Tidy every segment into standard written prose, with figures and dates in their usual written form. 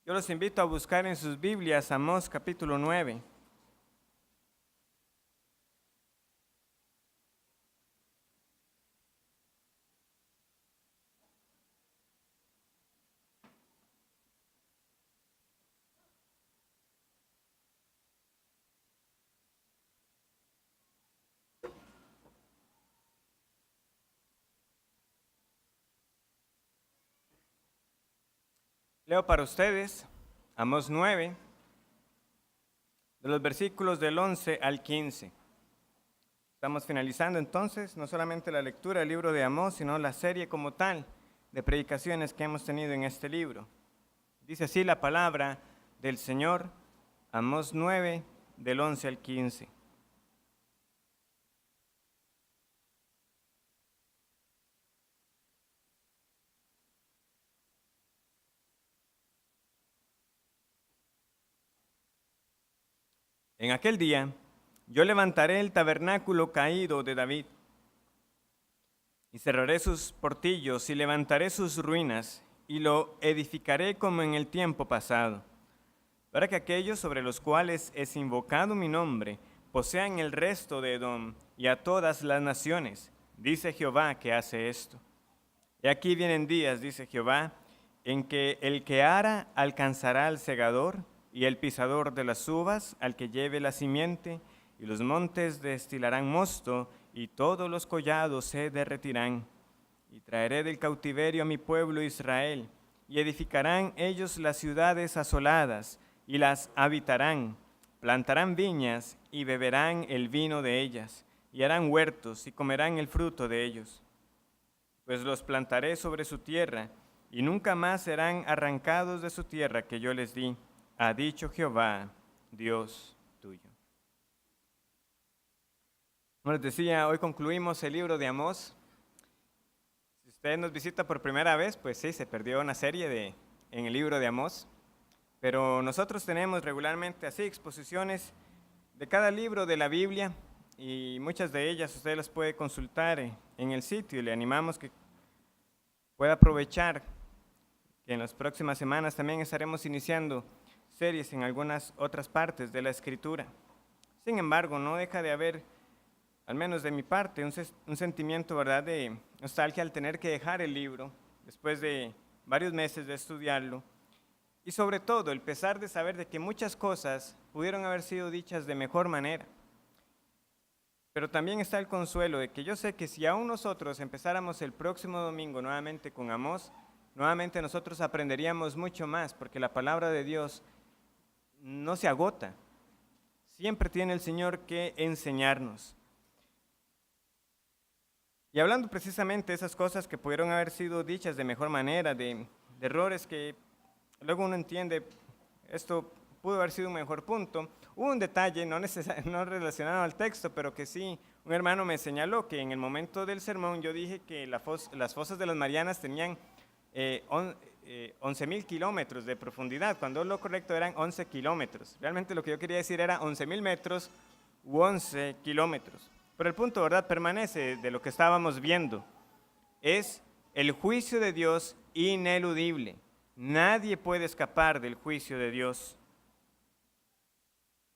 Yo los invito a buscar en sus Biblias Amós capítulo 9. Leo para ustedes Amós 9, de los versículos del 11 al 15. Estamos finalizando entonces no solamente la lectura del libro de Amós, sino la serie como tal de predicaciones que hemos tenido en este libro. Dice así la palabra del Señor, Amós 9, del 11 al 15. En aquel día, yo levantaré el tabernáculo caído de David, y cerraré sus portillos, y levantaré sus ruinas, y lo edificaré como en el tiempo pasado, para que aquellos sobre los cuales es invocado mi nombre posean el resto de Edom y a todas las naciones. Dice Jehová que hace esto. Y aquí vienen días, dice Jehová, en que el que ara alcanzará al segador, y el pisador de las uvas al que lleve la simiente, y los montes destilarán mosto, y todos los collados se derretirán. Y traeré del cautiverio a mi pueblo Israel, y edificarán ellos las ciudades asoladas, y las habitarán, plantarán viñas, y beberán el vino de ellas, y harán huertos, y comerán el fruto de ellos. Pues los plantaré sobre su tierra, y nunca más serán arrancados de su tierra que yo les di, ha dicho Jehová, Dios tuyo. Como les decía, hoy concluimos el libro de Amós. Si usted nos visita por primera vez, pues sí, se perdió una serie en el libro de Amós. Pero nosotros tenemos regularmente así exposiciones de cada libro de la Biblia, y muchas de ellas usted las puede consultar en el sitio, y le animamos que pueda aprovechar que en las próximas semanas también estaremos iniciando series en algunas otras partes de la Escritura. Sin embargo, no deja de haber, al menos de mi parte, un sentimiento, ¿verdad?, de nostalgia al tener que dejar el libro después de varios meses de estudiarlo, y sobre todo el pesar de saber de que muchas cosas pudieron haber sido dichas de mejor manera. Pero también está el consuelo de que yo sé que si aún nosotros empezáramos el próximo domingo nuevamente con Amós, nuevamente nosotros aprenderíamos mucho más, porque la palabra de Dios no se agota. Siempre tiene el Señor que enseñarnos. Y hablando precisamente de esas cosas que pudieron haber sido dichas de mejor manera, de errores que luego uno entiende, esto pudo haber sido un mejor punto. Hubo un detalle, no relacionado al texto, pero que sí, un hermano me señaló que en el momento del sermón yo dije que las fosas de las Marianas tenían 11.000 kilómetros de profundidad, cuando lo correcto eran 11 kilómetros. Realmente lo que yo quería decir era 11.000 metros u 11 kilómetros. Pero el punto, ¿verdad?, permanece de lo que estábamos viendo. Es el juicio de Dios ineludible. Nadie puede escapar del juicio de Dios.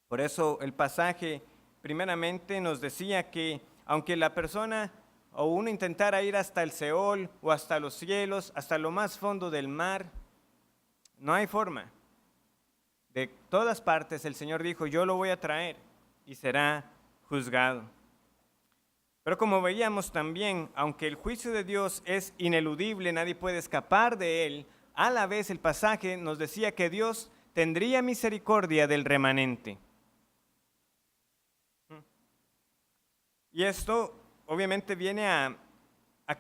Por eso el pasaje primeramente nos decía que aunque la persona o uno intentara ir hasta el Seol o hasta los cielos, hasta lo más fondo del mar, no hay forma. De todas partes el Señor dijo, yo lo voy a traer y será juzgado. Pero como veíamos también, aunque el juicio de Dios es ineludible, nadie puede escapar de él, a la vez el pasaje nos decía que Dios tendría misericordia del remanente. Y esto obviamente viene a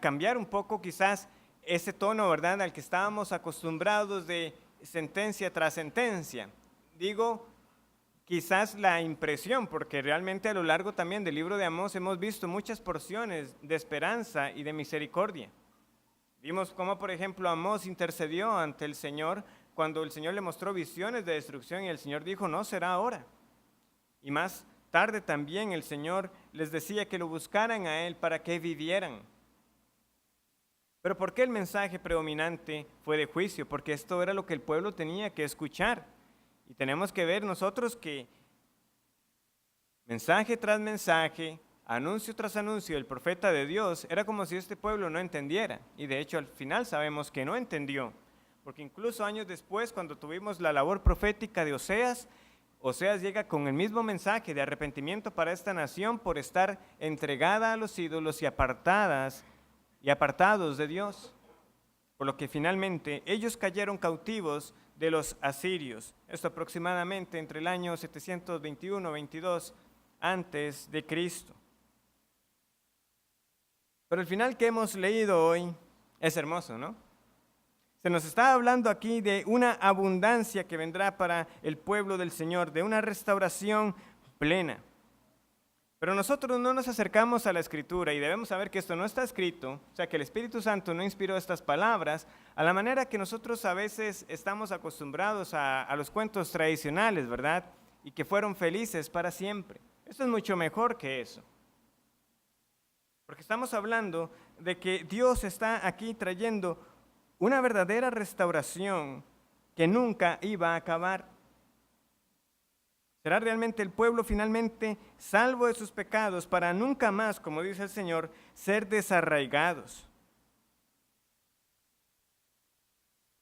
cambiar un poco quizás ese tono, ¿verdad?, al que estábamos acostumbrados de sentencia tras sentencia. Digo, quizás la impresión, porque realmente a lo largo también del libro de Amós hemos visto muchas porciones de esperanza y de misericordia. Vimos cómo, por ejemplo, Amós intercedió ante el Señor cuando el Señor le mostró visiones de destrucción y el Señor dijo, no será ahora. Y más tarde también el Señor les decía que lo buscaran a Él para que vivieran. Pero ¿por qué el mensaje predominante fue de juicio? Porque esto era lo que el pueblo tenía que escuchar. Y tenemos que ver nosotros que mensaje tras mensaje, anuncio tras anuncio del profeta de Dios, era como si este pueblo no entendiera. Y de hecho al final sabemos que no entendió. Porque incluso años después, cuando tuvimos la labor profética de Oseas, Oseas llega con el mismo mensaje de arrepentimiento para esta nación por estar entregada a los ídolos y apartados de Dios. Por lo que finalmente ellos cayeron cautivos de los asirios. Esto aproximadamente entre el año 721-22 antes de Cristo. Pero el final que hemos leído hoy es hermoso, ¿no? Se nos está hablando aquí de una abundancia que vendrá para el pueblo del Señor, de una restauración plena. Pero nosotros no nos acercamos a la Escritura y debemos saber que esto no está escrito, o sea, que el Espíritu Santo no inspiró estas palabras a la manera que nosotros a veces estamos acostumbrados a los cuentos tradicionales, ¿verdad? Y que fueron felices para siempre. Esto es mucho mejor que eso. Porque estamos hablando de que Dios está aquí trayendo una verdadera restauración que nunca iba a acabar. ¿Será realmente el pueblo finalmente salvo de sus pecados para nunca más, como dice el Señor, ser desarraigados?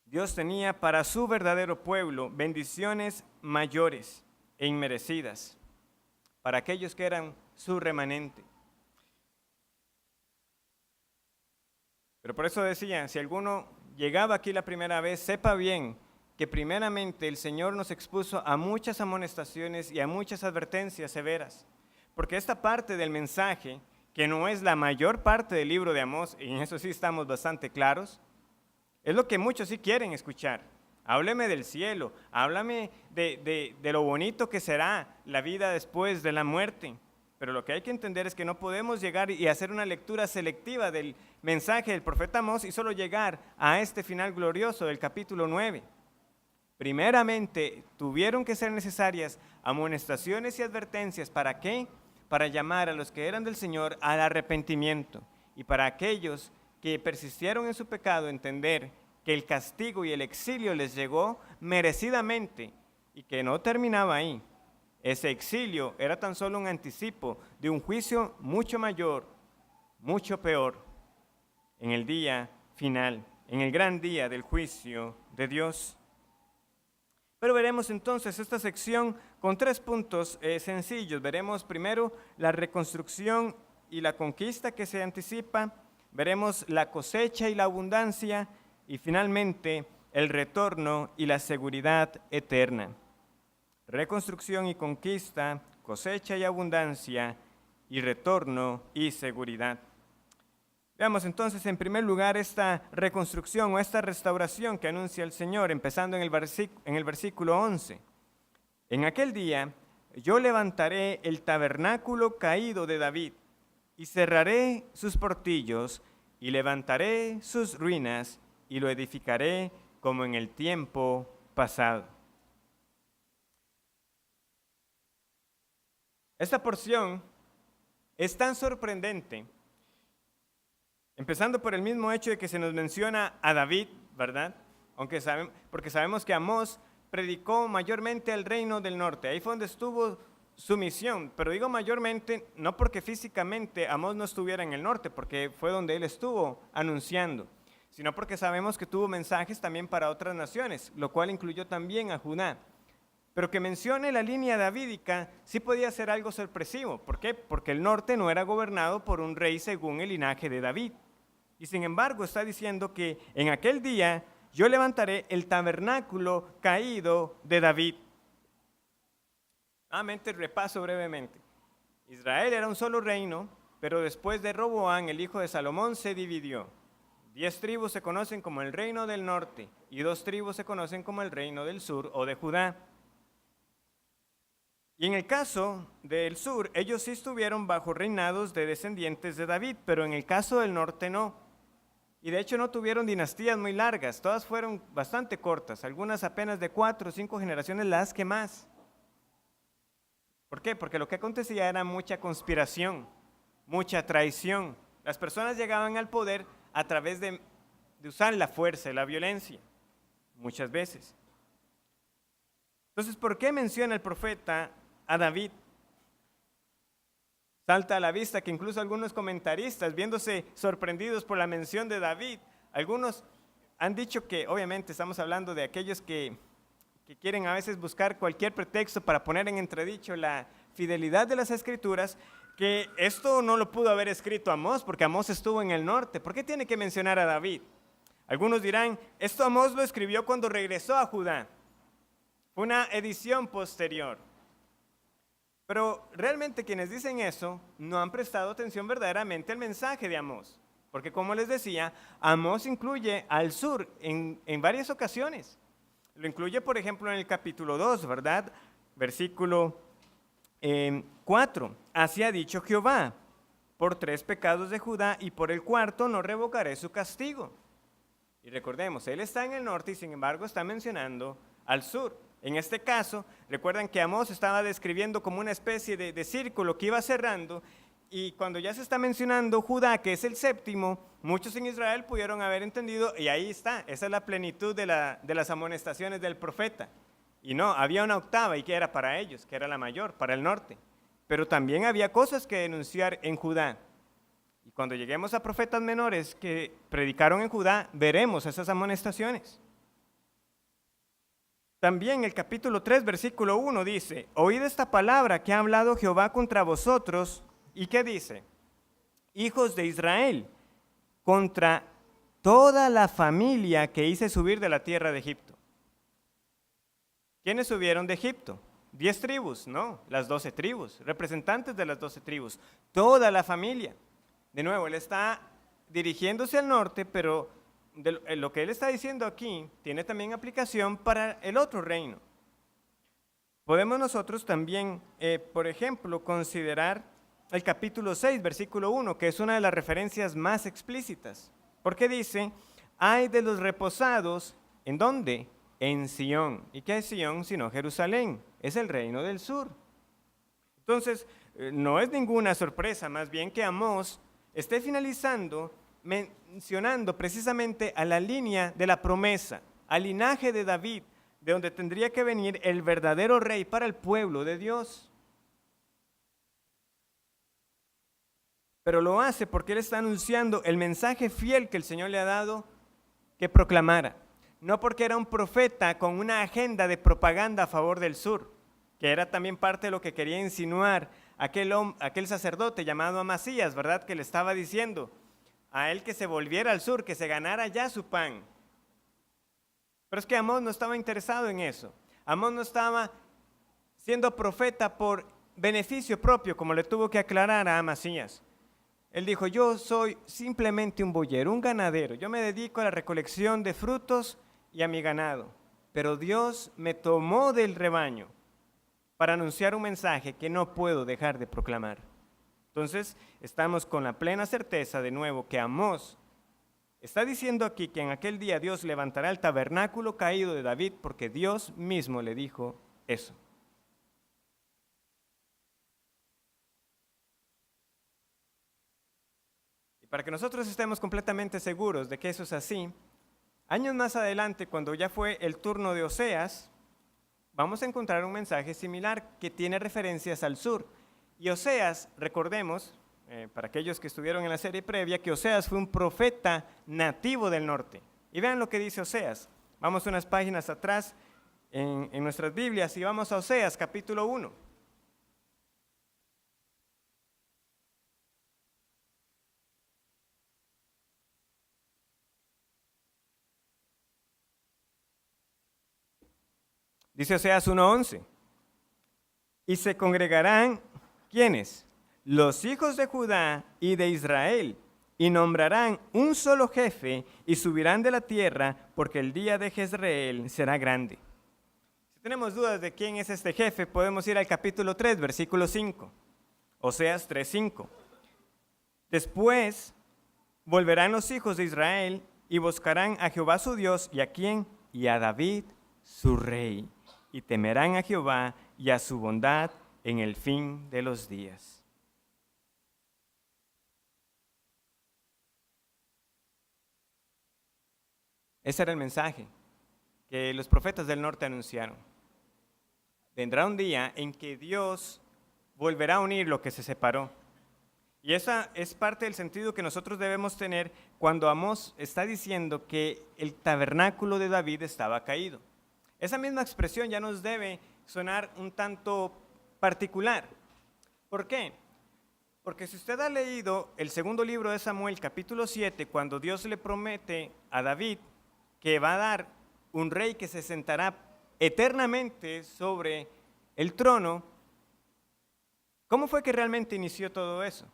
Dios tenía para su verdadero pueblo bendiciones mayores e inmerecidas para aquellos que eran su remanente. Pero por eso decía, si alguno llegaba aquí la primera vez, sepa bien que primeramente el Señor nos expuso a muchas amonestaciones y a muchas advertencias severas, porque esta parte del mensaje, que no es la mayor parte del libro de Amós, y en eso sí estamos bastante claros, es lo que muchos sí quieren escuchar. Hábleme del cielo, háblame de lo bonito que será la vida después de la muerte. Pero lo que hay que entender es que no podemos llegar y hacer una lectura selectiva del mensaje del profeta Amós y solo llegar a este final glorioso del capítulo 9. Primeramente, tuvieron que ser necesarias amonestaciones y advertencias. ¿Para qué? Para llamar a los que eran del Señor al arrepentimiento. Y para aquellos que persistieron en su pecado, entender que el castigo y el exilio les llegó merecidamente y que no terminaba ahí. Ese exilio era tan solo un anticipo de un juicio mucho mayor, mucho peor, en el día final, en el gran día del juicio de Dios. Pero veremos entonces esta sección con 3 puntos sencillos. Veremos primero la reconstrucción y la conquista que se anticipa, veremos la cosecha y la abundancia, y finalmente el retorno y la seguridad eterna. Reconstrucción y conquista, cosecha y abundancia, y retorno y seguridad. Veamos entonces en primer lugar esta reconstrucción o esta restauración que anuncia el Señor, empezando en el versículo 11. En aquel día yo levantaré el tabernáculo caído de David y cerraré sus portillos y levantaré sus ruinas y lo edificaré como en el tiempo pasado. Esta porción es tan sorprendente, empezando por el mismo hecho de que se nos menciona a David, ¿verdad? Porque sabemos que Amós predicó mayormente al reino del norte, ahí fue donde estuvo su misión, pero digo mayormente no porque físicamente Amós no estuviera en el norte, porque fue donde él estuvo anunciando, sino porque sabemos que tuvo mensajes también para otras naciones, lo cual incluyó también a Judá. Pero que mencione la línea davídica sí podía ser algo sorpresivo. ¿Por qué? Porque el norte no era gobernado por un rey según el linaje de David. Y sin embargo está diciendo que en aquel día yo levantaré el tabernáculo caído de David. Nuevamente repaso brevemente. Israel era un solo reino, pero después de Roboán, el hijo de Salomón, se dividió. 10 tribus se conocen como el reino del norte y 2 tribus se conocen como el reino del sur o de Judá. Y en el caso del sur, ellos sí estuvieron bajo reinados de descendientes de David, pero en el caso del norte no. Y de hecho no tuvieron dinastías muy largas, todas fueron bastante cortas, algunas apenas de 4 o 5 generaciones las que más. ¿Por qué? Porque lo que acontecía era mucha conspiración, mucha traición. Las personas llegaban al poder a través de de usar la fuerza y la violencia, muchas veces. Entonces, ¿por qué menciona el profeta a David? Salta a la vista que incluso algunos comentaristas, viéndose sorprendidos por la mención de David, algunos han dicho que, obviamente estamos hablando de aquellos que quieren a veces buscar cualquier pretexto para poner en entredicho la fidelidad de las Escrituras, que esto no lo pudo haber escrito Amós, porque Amós estuvo en el norte. ¿Por qué tiene que mencionar a David? Algunos dirán, esto Amós lo escribió cuando regresó a Judá. Fue una edición posterior. Pero realmente quienes dicen eso no han prestado atención verdaderamente al mensaje de Amós. Porque como les decía, Amós incluye al sur en varias ocasiones. Lo incluye, por ejemplo, en el capítulo 2, ¿verdad? Versículo 4. Así ha dicho Jehová, por 3 pecados de Judá y por el cuarto no revocaré su castigo. Y recordemos, él está en el norte y sin embargo está mencionando al sur. En este caso, recuerdan que Amós estaba describiendo como una especie de círculo que iba cerrando, y cuando ya se está mencionando Judá, que es el séptimo, muchos en Israel pudieron haber entendido, y ahí está, esa es la plenitud de las amonestaciones del profeta. Y no, había una octava y que era para ellos, que era la mayor, para el norte. Pero también había cosas que denunciar en Judá. Y cuando lleguemos a profetas menores que predicaron en Judá, veremos esas amonestaciones. También el capítulo 3, versículo 1 dice, oíd esta palabra que ha hablado Jehová contra vosotros. ¿Y qué dice? Hijos de Israel, contra toda la familia que hice subir de la tierra de Egipto. ¿Quiénes subieron de Egipto? 10 tribus, no, las 12 tribus, representantes de las 12 tribus, toda la familia. De nuevo, él está dirigiéndose al norte, pero lo que él está diciendo aquí tiene también aplicación para el otro reino. Podemos nosotros también, por ejemplo, considerar el capítulo 6, versículo 1, que es una de las referencias más explícitas. Porque dice, ay de los reposados, ¿en dónde? En Sión. ¿Y qué es Sión sino Jerusalén? Es el reino del sur. Entonces, no es ninguna sorpresa, más bien que Amós esté finalizando mencionando precisamente a la línea de la promesa, al linaje de David, de donde tendría que venir el verdadero rey para el pueblo de Dios. Pero lo hace porque él está anunciando el mensaje fiel que el Señor le ha dado que proclamara. No porque era un profeta con una agenda de propaganda a favor del sur, que era también parte de lo que quería insinuar aquel sacerdote llamado Amasías, ¿verdad? Que le estaba diciendo a él que se volviera al sur, que se ganara ya su pan. Pero es que Amós no estaba interesado en eso. Amós no estaba siendo profeta por beneficio propio, como le tuvo que aclarar a Amasías. Él dijo, yo soy simplemente un boyero, un ganadero. Yo me dedico a la recolección de frutos y a mi ganado. Pero Dios me tomó del rebaño para anunciar un mensaje que no puedo dejar de proclamar. Entonces, estamos con la plena certeza de nuevo que Amós está diciendo aquí que en aquel día Dios levantará el tabernáculo caído de David porque Dios mismo le dijo eso. Y para que nosotros estemos completamente seguros de que eso es así, años más adelante, cuando ya fue el turno de Oseas, vamos a encontrar un mensaje similar que tiene referencias al sur. Y Oseas, recordemos, para aquellos que estuvieron en la serie previa, que Oseas fue un profeta nativo del norte. Y vean lo que dice Oseas. Vamos unas páginas atrás en nuestras Biblias y vamos a Oseas, capítulo 1. Dice Oseas 1:11. Y se congregarán, ¿quiénes? Los hijos de Judá y de Israel, y nombrarán un solo jefe y subirán de la tierra, porque el día de Jezreel será grande. Si tenemos dudas de quién es este jefe, podemos ir al capítulo 3, versículo 5. Oseas 3:5. Después volverán los hijos de Israel y buscarán a Jehová su Dios, ¿y a quién? Y a David su rey, y temerán a Jehová y a su bondad en el fin de los días. Ese era el mensaje que los profetas del norte anunciaron. Vendrá un día en que Dios volverá a unir lo que se separó. Y esa es parte del sentido que nosotros debemos tener cuando Amós está diciendo que el tabernáculo de David estaba caído. Esa misma expresión ya nos debe sonar un tanto particular. ¿Por qué? Porque si usted ha leído el segundo libro de Samuel, capítulo 7, cuando Dios le promete a David que va a dar un rey que se sentará eternamente sobre el trono, ¿cómo fue que realmente inició todo eso?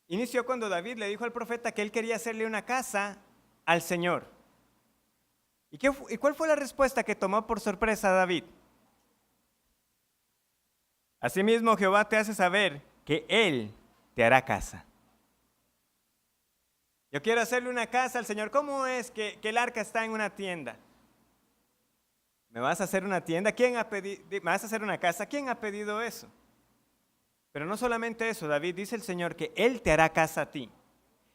Inició cuando David le dijo al profeta que él quería hacerle una casa al Señor. ¿Y cuál fue la respuesta que tomó por sorpresa a David? Asimismo, Jehová te hace saber que Él te hará casa. Yo quiero hacerle una casa al Señor. ¿Cómo es que el arca está en una tienda? ¿Me vas a hacer una tienda? ¿Quién ha pedido? ¿Me vas a hacer una casa? ¿Quién ha pedido eso? Pero no solamente eso, David dice el Señor que Él te hará casa a ti.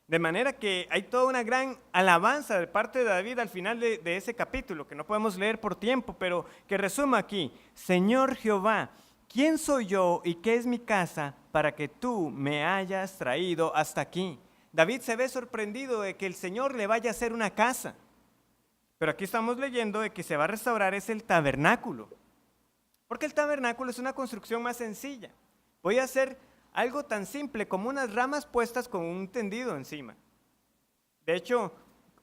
De manera que hay toda una gran alabanza de parte de David al final de ese capítulo, que no podemos leer por tiempo, pero que resuma aquí: Señor Jehová, ¿quién soy yo y qué es mi casa para que tú me hayas traído hasta aquí? David se ve sorprendido de que el Señor le vaya a hacer una casa. Pero aquí estamos leyendo de que se va a restaurar es el tabernáculo. Porque el tabernáculo es una construcción más sencilla. Voy a hacer algo tan simple como unas ramas puestas con un tendido encima. De hecho,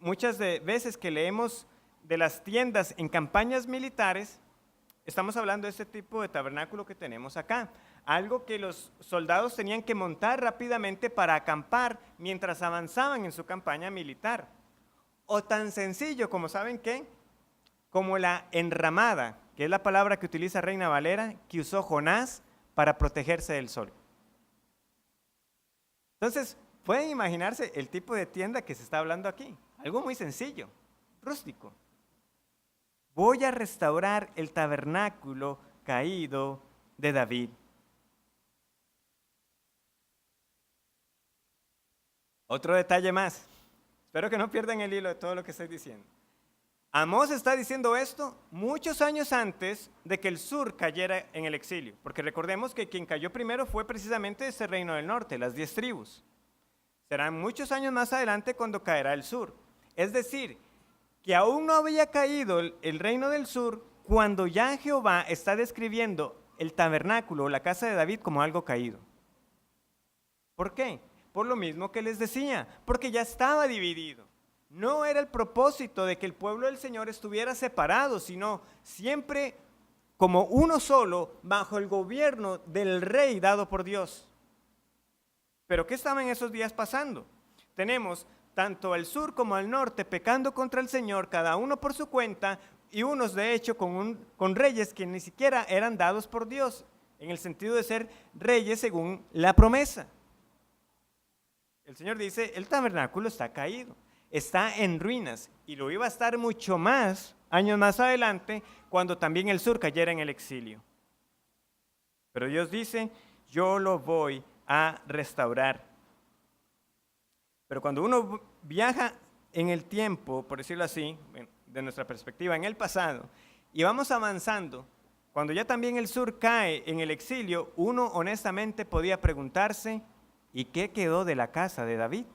muchas veces que leemos de las tiendas en campañas militares, estamos hablando de este tipo de tabernáculo que tenemos acá. Algo que los soldados tenían que montar rápidamente para acampar mientras avanzaban en su campaña militar. O tan sencillo como, ¿saben qué? Como la enramada, que es la palabra que utiliza Reina Valera, que usó Jonás para protegerse del sol. Entonces, pueden imaginarse el tipo de tienda que se está hablando aquí. Algo muy sencillo, rústico. Voy a restaurar el tabernáculo caído de David. Otro detalle más. Espero que no pierdan el hilo de todo lo que estoy diciendo. Amós está diciendo esto muchos años antes de que el sur cayera en el exilio, porque recordemos que quien cayó primero fue precisamente ese reino del norte, las 10 tribus. Serán muchos años más adelante cuando caerá el sur. Es decir, que aún no había caído el reino del sur cuando ya Jehová está describiendo el tabernáculo o la casa de David como algo caído. ¿Por qué? Por lo mismo que les decía, porque ya estaba dividido. No era el propósito de que el pueblo del Señor estuviera separado, sino siempre como uno solo bajo el gobierno del rey dado por Dios. ¿Pero qué estaba en esos días pasando? Tenemos tanto al sur como al norte pecando contra el Señor, cada uno por su cuenta, y unos de hecho con reyes que ni siquiera eran dados por Dios, en el sentido de ser reyes según la promesa. El Señor dice, el tabernáculo está caído, está en ruinas, y lo iba a estar mucho más años más adelante, cuando también el sur cayera en el exilio. Pero Dios dice, yo lo voy a restaurar. Pero cuando uno viaja en el tiempo, por decirlo así, de nuestra perspectiva, en el pasado, y vamos avanzando, cuando ya también el sur cae en el exilio, uno honestamente podía preguntarse, ¿y qué quedó de la casa de David?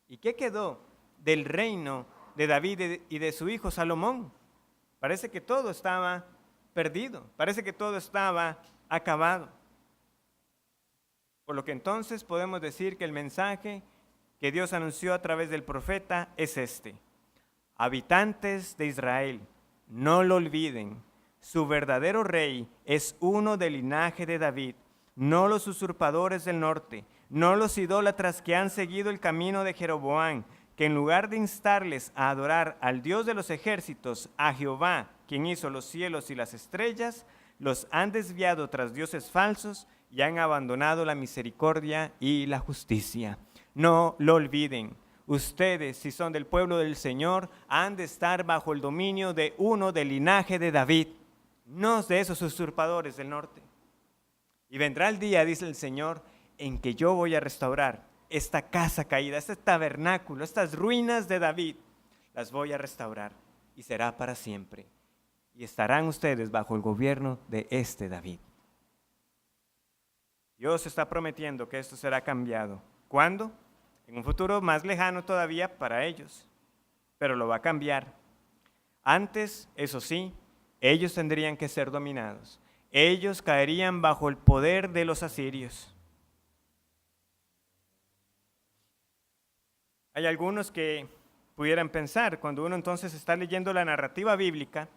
¿Y qué quedó del reino de David y de su hijo Salomón? Parece que todo estaba perdido, parece que todo estaba acabado. Por lo que entonces podemos decir que el mensaje que Dios anunció a través del profeta es este: habitantes de Israel, no lo olviden, su verdadero rey es uno del linaje de David, no los usurpadores del norte, no los idólatras que han seguido el camino de Jeroboam, que en lugar de instarles a adorar al Dios de los ejércitos, a Jehová, quien hizo los cielos y las estrellas, los han desviado tras dioses falsos y han abandonado la misericordia y la justicia. No lo olviden. Ustedes, si son del pueblo del Señor, han de estar bajo el dominio de uno del linaje de David, no de esos usurpadores del norte. Y vendrá el día, dice el Señor, en que yo voy a restaurar esta casa caída, este tabernáculo, estas ruinas de David. las voy a restaurar y será para siempre. Y estarán ustedes bajo el gobierno de este David. Dios está prometiendo que esto será cambiado. ¿Cuándo? En un futuro más lejano todavía para ellos, pero lo va a cambiar. Antes, eso sí, ellos tendrían que ser dominados. Ellos caerían bajo el poder de los asirios. Hay algunos que pudieran pensar, cuando uno entonces está leyendo la narrativa bíblica,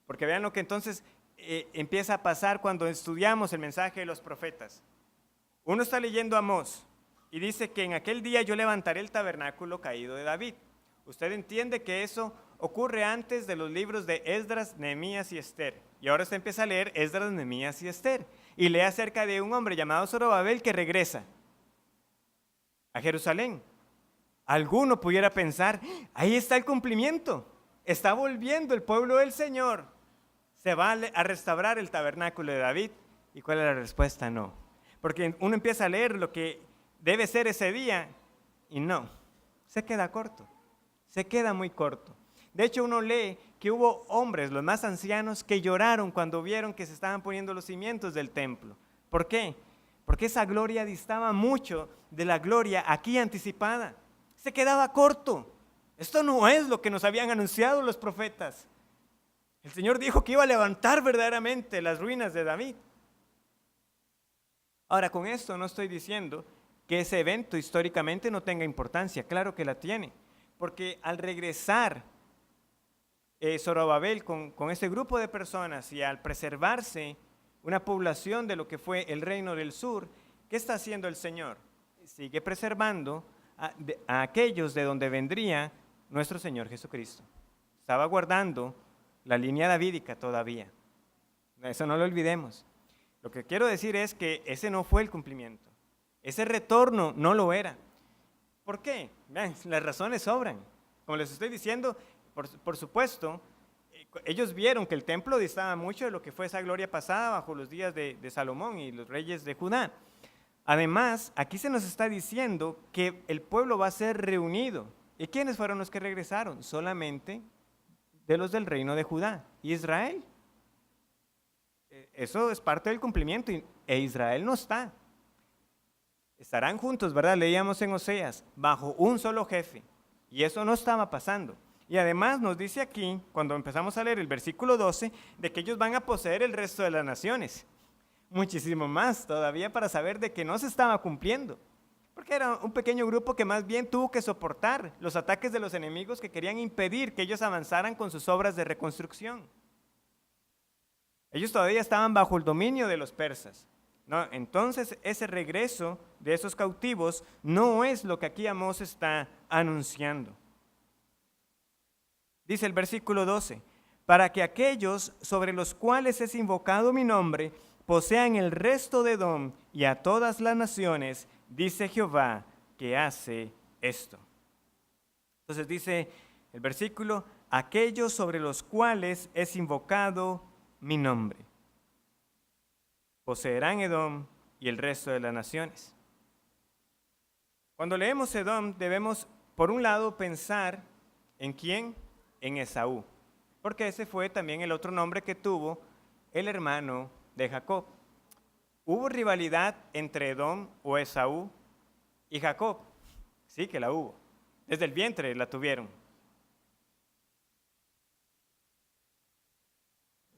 porque vean lo que entonces empieza a pasar cuando estudiamos el mensaje de los profetas. Uno está leyendo Amós y dice que en aquel día yo levantaré el tabernáculo caído de David. Usted entiende que eso ocurre antes de los libros de Esdras, Nehemías y Esther. Y ahora usted empieza a leer Esdras, Nehemías y Esther. Y lee acerca de un hombre llamado Zorobabel que regresa a Jerusalén. Alguno pudiera pensar, ahí está el cumplimiento. Está volviendo el pueblo del Señor. Se va a restaurar el tabernáculo de David. ¿Y cuál es la respuesta? No. Porque uno empieza a leer lo que debe ser ese día y no. Se queda corto. Se queda muy corto. De hecho, uno lee que hubo hombres, los más ancianos, que lloraron cuando vieron que se estaban poniendo los cimientos del templo. ¿Por qué? Porque esa gloria distaba mucho de la gloria aquí anticipada. Se quedaba corto. Esto no es lo que nos habían anunciado los profetas. El Señor dijo que iba a levantar verdaderamente las ruinas de David. Ahora, con esto no estoy diciendo que ese evento históricamente no tenga importancia. Claro que la tiene. Porque al regresar Zorobabel con este grupo de personas y al preservarse una población de lo que fue el reino del sur, ¿qué está haciendo el Señor? Sigue preservando a aquellos de donde vendría nuestro Señor Jesucristo. Estaba guardando la línea davídica todavía. Eso no lo olvidemos. Lo que quiero decir es que ese no fue el cumplimiento. Ese retorno no lo era. ¿Por qué? Vean, las razones sobran. Como les estoy diciendo, por supuesto, ellos vieron que el templo distaba mucho de lo que fue esa gloria pasada bajo los días de Salomón y los reyes de Judá. Además, aquí se nos está diciendo que el pueblo va a ser reunido. ¿Y quiénes fueron los que regresaron? Solamente de los del reino de Judá, Israel. Eso es parte del cumplimiento e Israel no está. Estarán juntos, ¿verdad? Leíamos en Oseas, bajo un solo jefe. Y eso no estaba pasando. Y además nos dice aquí, cuando empezamos a leer el versículo 12, de que ellos van a poseer el resto de las naciones. Muchísimo más todavía para saber de que no se estaba cumpliendo. Porque era un pequeño grupo que más bien tuvo que soportar los ataques de los enemigos que querían impedir que ellos avanzaran con sus obras de reconstrucción. Ellos todavía estaban bajo el dominio de los persas. No, entonces ese regreso de esos cautivos no es lo que aquí Amós está anunciando. Dice el versículo 12, para que aquellos sobre los cuales es invocado mi nombre posean el resto de Edom y a todas las naciones, dice Jehová, que hace esto. Entonces dice el versículo, aquellos sobre los cuales es invocado mi nombre. Poseerán Edom y el resto de las naciones. Cuando leemos Edom, debemos, por un lado, pensar en quién, en Esaú, porque ese fue también el otro nombre que tuvo el hermano de Jacob. ¿Hubo rivalidad entre Edom o Esaú y Jacob? Sí que la hubo. Desde el vientre la tuvieron.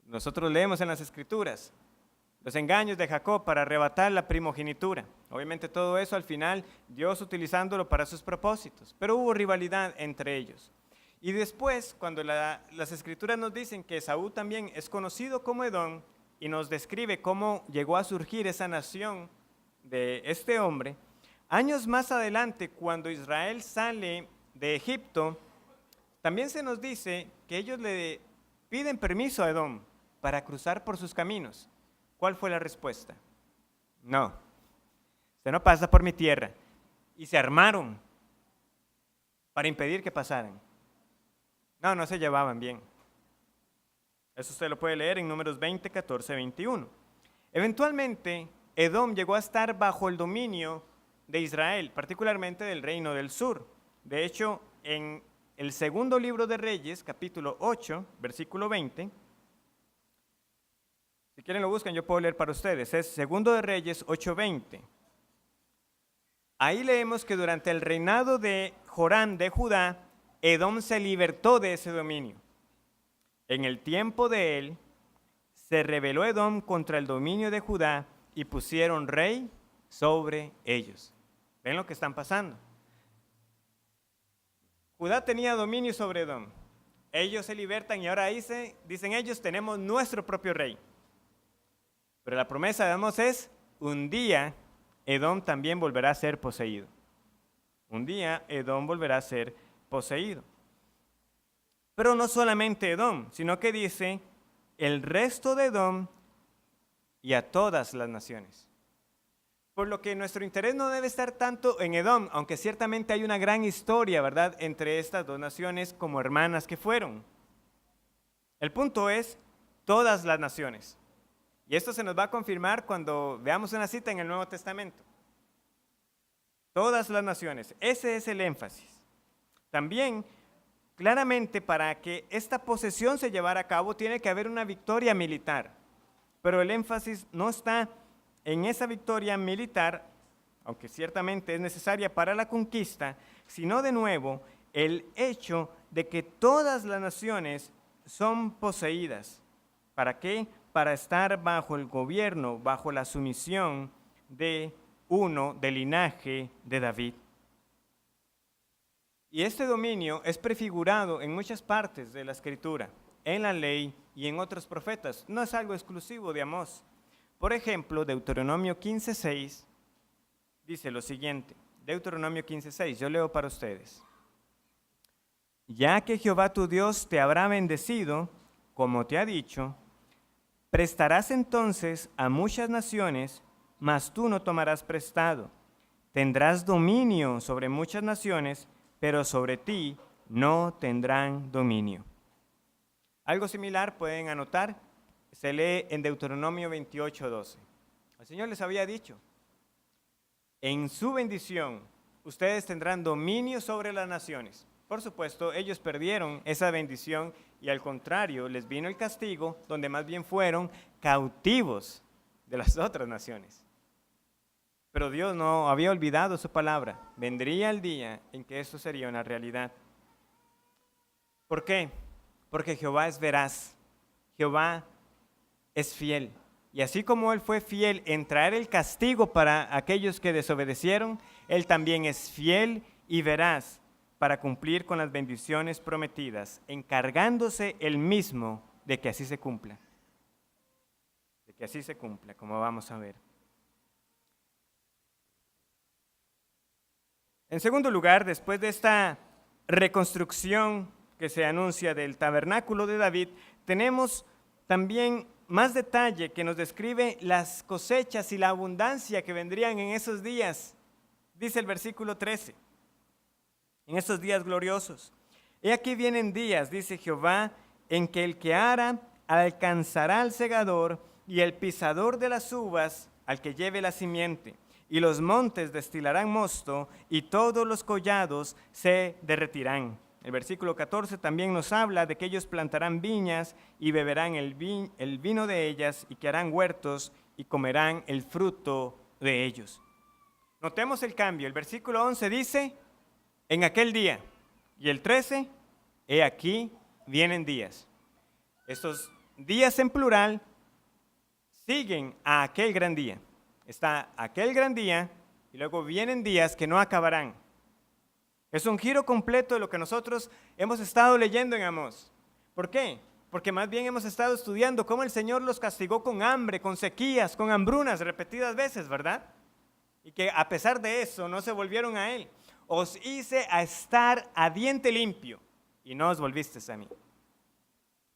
Nosotros leemos en las Escrituras los engaños de Jacob para arrebatar la primogenitura. Obviamente todo eso al final Dios utilizándolo para sus propósitos, pero hubo rivalidad entre ellos. Y después, cuando las Escrituras nos dicen que Esaú también es conocido como Edom y nos describe cómo llegó a surgir esa nación de este hombre, años más adelante, cuando Israel sale de Egipto, también se nos dice que ellos le piden permiso a Edom para cruzar por sus caminos. ¿Cuál fue la respuesta? No, usted no pasa por mi tierra. Y se armaron para impedir que pasaran. No se llevaban bien. Eso usted lo puede leer en Números 20, 14, 21. Eventualmente, Edom llegó a estar bajo el dominio de Israel, particularmente del reino del sur. De hecho, en el segundo libro de Reyes, capítulo 8, versículo 20. Si quieren lo buscan, yo puedo leer para ustedes. Es segundo de Reyes 8:20. Ahí leemos que durante el reinado de Joram de Judá, Edom se libertó de ese dominio. En el tiempo de él, se rebeló Edom contra el dominio de Judá y pusieron rey sobre ellos. ¿Ven lo que están pasando? Judá tenía dominio sobre Edom. Ellos se libertan y ahora dicen ellos, tenemos nuestro propio rey. Pero la promesa de Amós es, un día Edom también volverá a ser poseído. Un día Edom volverá a ser poseído. Pero no solamente Edom, sino que dice, el resto de Edom y a todas las naciones. Por lo que nuestro interés no debe estar tanto en Edom, aunque ciertamente hay una gran historia, ¿verdad?, entre estas dos naciones como hermanas que fueron. El punto es todas las naciones. Y esto se nos va a confirmar cuando veamos una cita en el Nuevo Testamento. Todas las naciones, ese es el énfasis. También, claramente, para que esta posesión se llevara a cabo, tiene que haber una victoria militar. Pero el énfasis no está en esa victoria militar, aunque ciertamente es necesaria para la conquista, sino de nuevo el hecho de que todas las naciones son poseídas. ¿Para qué? Para estar bajo el gobierno, bajo la sumisión de uno del linaje de David. Y este dominio es prefigurado en muchas partes de la Escritura, en la ley y en otros profetas. No es algo exclusivo de Amós. Por ejemplo, Deuteronomio 15:6 dice lo siguiente. Deuteronomio 15:6, yo leo para ustedes. Ya que Jehová tu Dios te habrá bendecido, como te ha dicho, prestarás entonces a muchas naciones, mas tú no tomarás prestado. Tendrás dominio sobre muchas naciones, pero sobre ti no tendrán dominio. Algo similar pueden anotar, se lee en Deuteronomio 28:12. El Señor les había dicho, en su bendición ustedes tendrán dominio sobre las naciones. Por supuesto, ellos perdieron esa bendición y al contrario, les vino el castigo, donde más bien fueron cautivos de las otras naciones. Pero Dios no había olvidado su palabra. Vendría el día en que esto sería una realidad. ¿Por qué? Porque Jehová es veraz. Jehová es fiel. Y así como Él fue fiel en traer el castigo para aquellos que desobedecieron, Él también es fiel y veraz para cumplir con las bendiciones prometidas, encargándose Él mismo de que así se cumpla. De que así se cumpla, como vamos a ver. En segundo lugar, después de esta reconstrucción que se anuncia del tabernáculo de David, tenemos también más detalle que nos describe las cosechas y la abundancia que vendrían en esos días. Dice el versículo 13, en esos días gloriosos. He aquí vienen días, dice Jehová, en que el que ara alcanzará al segador y el pisador de las uvas al que lleve la simiente. Y los montes destilarán mosto y todos los collados se derretirán. El versículo 14 también nos habla de que ellos plantarán viñas y beberán el vino de ellas y que harán huertos y comerán el fruto de ellos. Notemos el cambio. El versículo 11 dice, en aquel día. Y el 13, he aquí vienen días. Estos días en plural siguen a aquel gran día. Está aquel gran día y luego vienen días que no acabarán. Es un giro completo de lo que nosotros hemos estado leyendo en Amós. ¿Por qué? Porque más bien hemos estado estudiando cómo el Señor los castigó con hambre, con sequías, con hambrunas repetidas veces, ¿verdad? Y que a pesar de eso no se volvieron a Él. Os hice a estar a diente limpio y no os volvisteis a mí.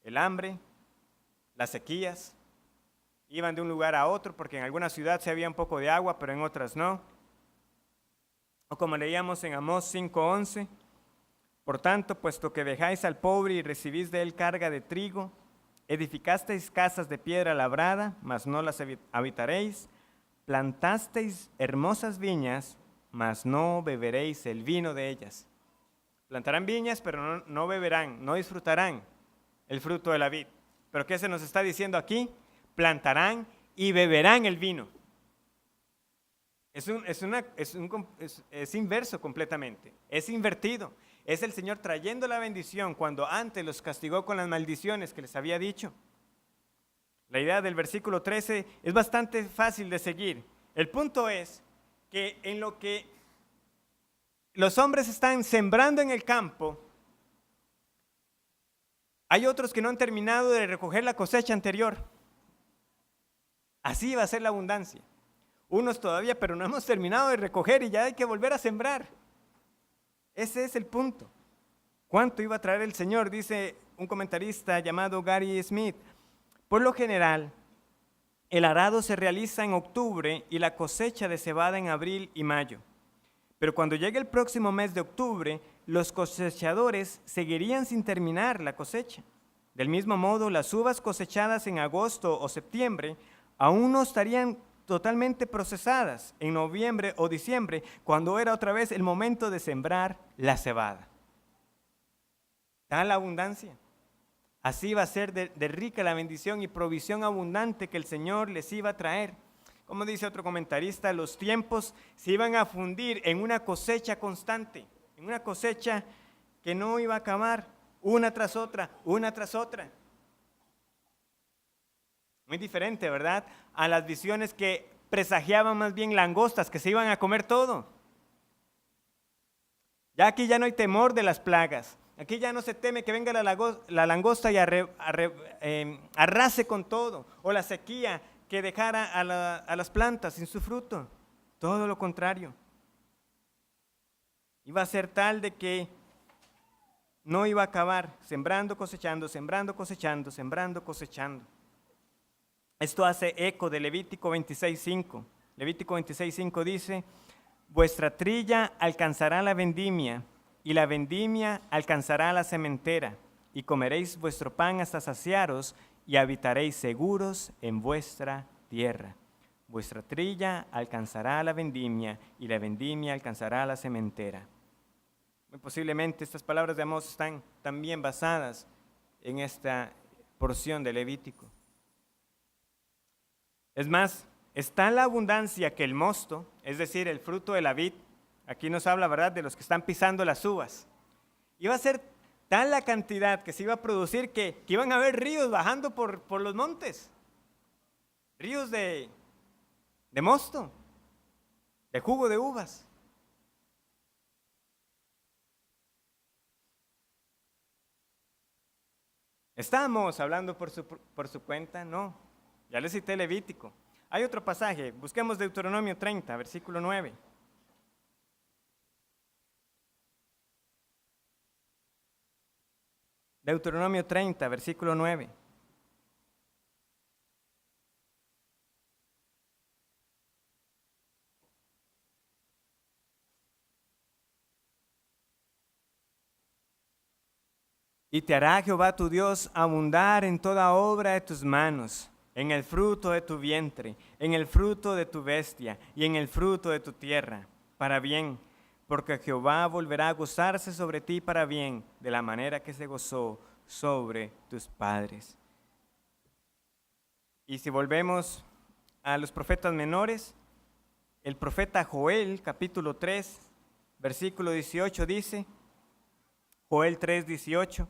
El hambre, las sequías, iban de un lugar a otro porque en alguna ciudad se había un poco de agua, pero en otras no. O como leíamos en Amós 5:11, por tanto, puesto que dejáis al pobre y recibís de él carga de trigo, edificasteis casas de piedra labrada, mas no las habitaréis, plantasteis hermosas viñas, mas no beberéis el vino de ellas. Plantarán viñas, pero no beberán, no disfrutarán el fruto de la vid. ¿Pero qué se nos está diciendo aquí? Plantarán y beberán el vino. Es inverso completamente, es invertido. Es el Señor trayendo la bendición cuando antes los castigó con las maldiciones que les había dicho. La idea del versículo 13 es bastante fácil de seguir. El punto es que en lo que los hombres están sembrando en el campo, hay otros que no han terminado de recoger la cosecha anterior. Así va a ser la abundancia. Unos todavía, pero no hemos terminado de recoger y ya hay que volver a sembrar. Ese es el punto. ¿Cuánto iba a traer el Señor? Dice un comentarista llamado Gary Smith. Por lo general, el arado se realiza en octubre y la cosecha de cebada en abril y mayo. Pero cuando llegue el próximo mes de octubre, los cosechadores seguirían sin terminar la cosecha. Del mismo modo, las uvas cosechadas en agosto o septiembre aún no estarían totalmente procesadas en noviembre o diciembre, cuando era otra vez el momento de sembrar la cebada. Tal abundancia. Así va a ser de rica la bendición y provisión abundante que el Señor les iba a traer. Como dice otro comentarista, los tiempos se iban a fundir en una cosecha constante, en una cosecha que no iba a acabar, una tras otra, una tras otra. Muy diferente, ¿verdad? A las visiones que presagiaban más bien langostas que se iban a comer todo. Ya aquí ya no hay temor de las plagas. Aquí ya no se teme que venga la langosta y arrase con todo, o la sequía que dejara a las plantas sin su fruto. Todo lo contrario. Iba a ser tal de que no iba a acabar sembrando, cosechando, sembrando, cosechando, sembrando, cosechando. Esto hace eco de Levítico 26:5. Levítico 26:5 dice: vuestra trilla alcanzará la vendimia, y la vendimia alcanzará la sementera, y comeréis vuestro pan hasta saciaros, y habitaréis seguros en vuestra tierra. Vuestra trilla alcanzará la vendimia, y la vendimia alcanzará la sementera. Muy posiblemente estas palabras de Amós están también basadas en esta porción de Levítico. Es más, está la abundancia que el mosto, es decir, el fruto de la vid, aquí nos habla, ¿verdad?, de los que están pisando las uvas. Iba a ser tal la cantidad que se iba a producir que iban a haber ríos bajando por los montes. Ríos de mosto, de jugo de uvas. ¿Estamos hablando por su cuenta? No. Ya les cité Levítico. Hay otro pasaje, busquemos Deuteronomio 30, versículo 9. Deuteronomio 30, versículo 9. Y te hará Jehová tu Dios abundar en toda obra de tus manos, en el fruto de tu vientre, en el fruto de tu bestia y en el fruto de tu tierra, para bien, porque Jehová volverá a gozarse sobre ti para bien, de la manera que se gozó sobre tus padres. Y si volvemos a los profetas menores, el profeta Joel, capítulo 3, versículo 18 dice, Joel 3, 18,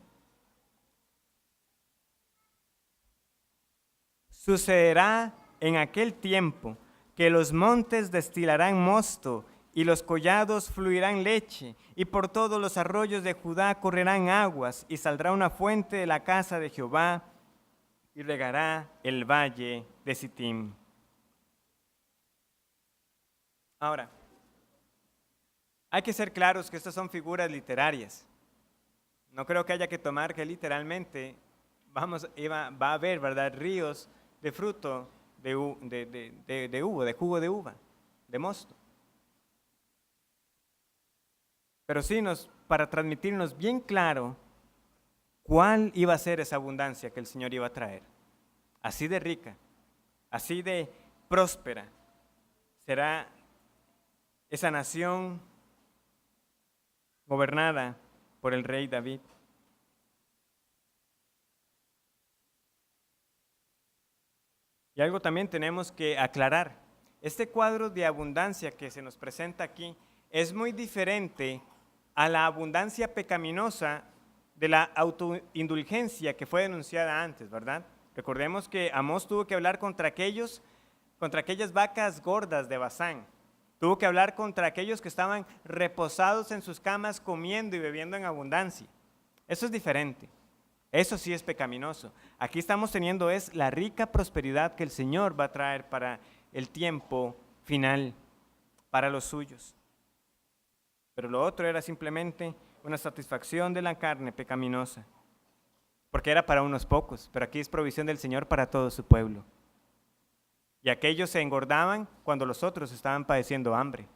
sucederá en aquel tiempo que los montes destilarán mosto y los collados fluirán leche, y por todos los arroyos de Judá correrán aguas, y saldrá una fuente de la casa de Jehová, y regará el valle de Sittim. Ahora, hay que ser claros que estas son figuras literarias. No creo que haya que tomar que literalmente va a haber, ¿verdad?, ríos de fruto de uva, de jugo de uva, de mosto. Pero sí para transmitirnos bien claro cuál iba a ser esa abundancia que el Señor iba a traer. Así de rica, así de próspera será esa nación gobernada por el rey David. Y algo también tenemos que aclarar. Este cuadro de abundancia que se nos presenta aquí es muy diferente a la abundancia pecaminosa de la autoindulgencia que fue denunciada antes, ¿verdad? Recordemos que Amós tuvo que hablar contra aquellas vacas gordas de Basán. Tuvo que hablar contra aquellos que estaban reposados en sus camas comiendo y bebiendo en abundancia. Eso es diferente. Eso sí es pecaminoso. Aquí estamos teniendo es la rica prosperidad que el Señor va a traer para el tiempo final, para los suyos. Pero lo otro era simplemente una satisfacción de la carne pecaminosa, porque era para unos pocos, pero aquí es provisión del Señor para todo su pueblo. Y aquellos se engordaban cuando los otros estaban padeciendo hambre.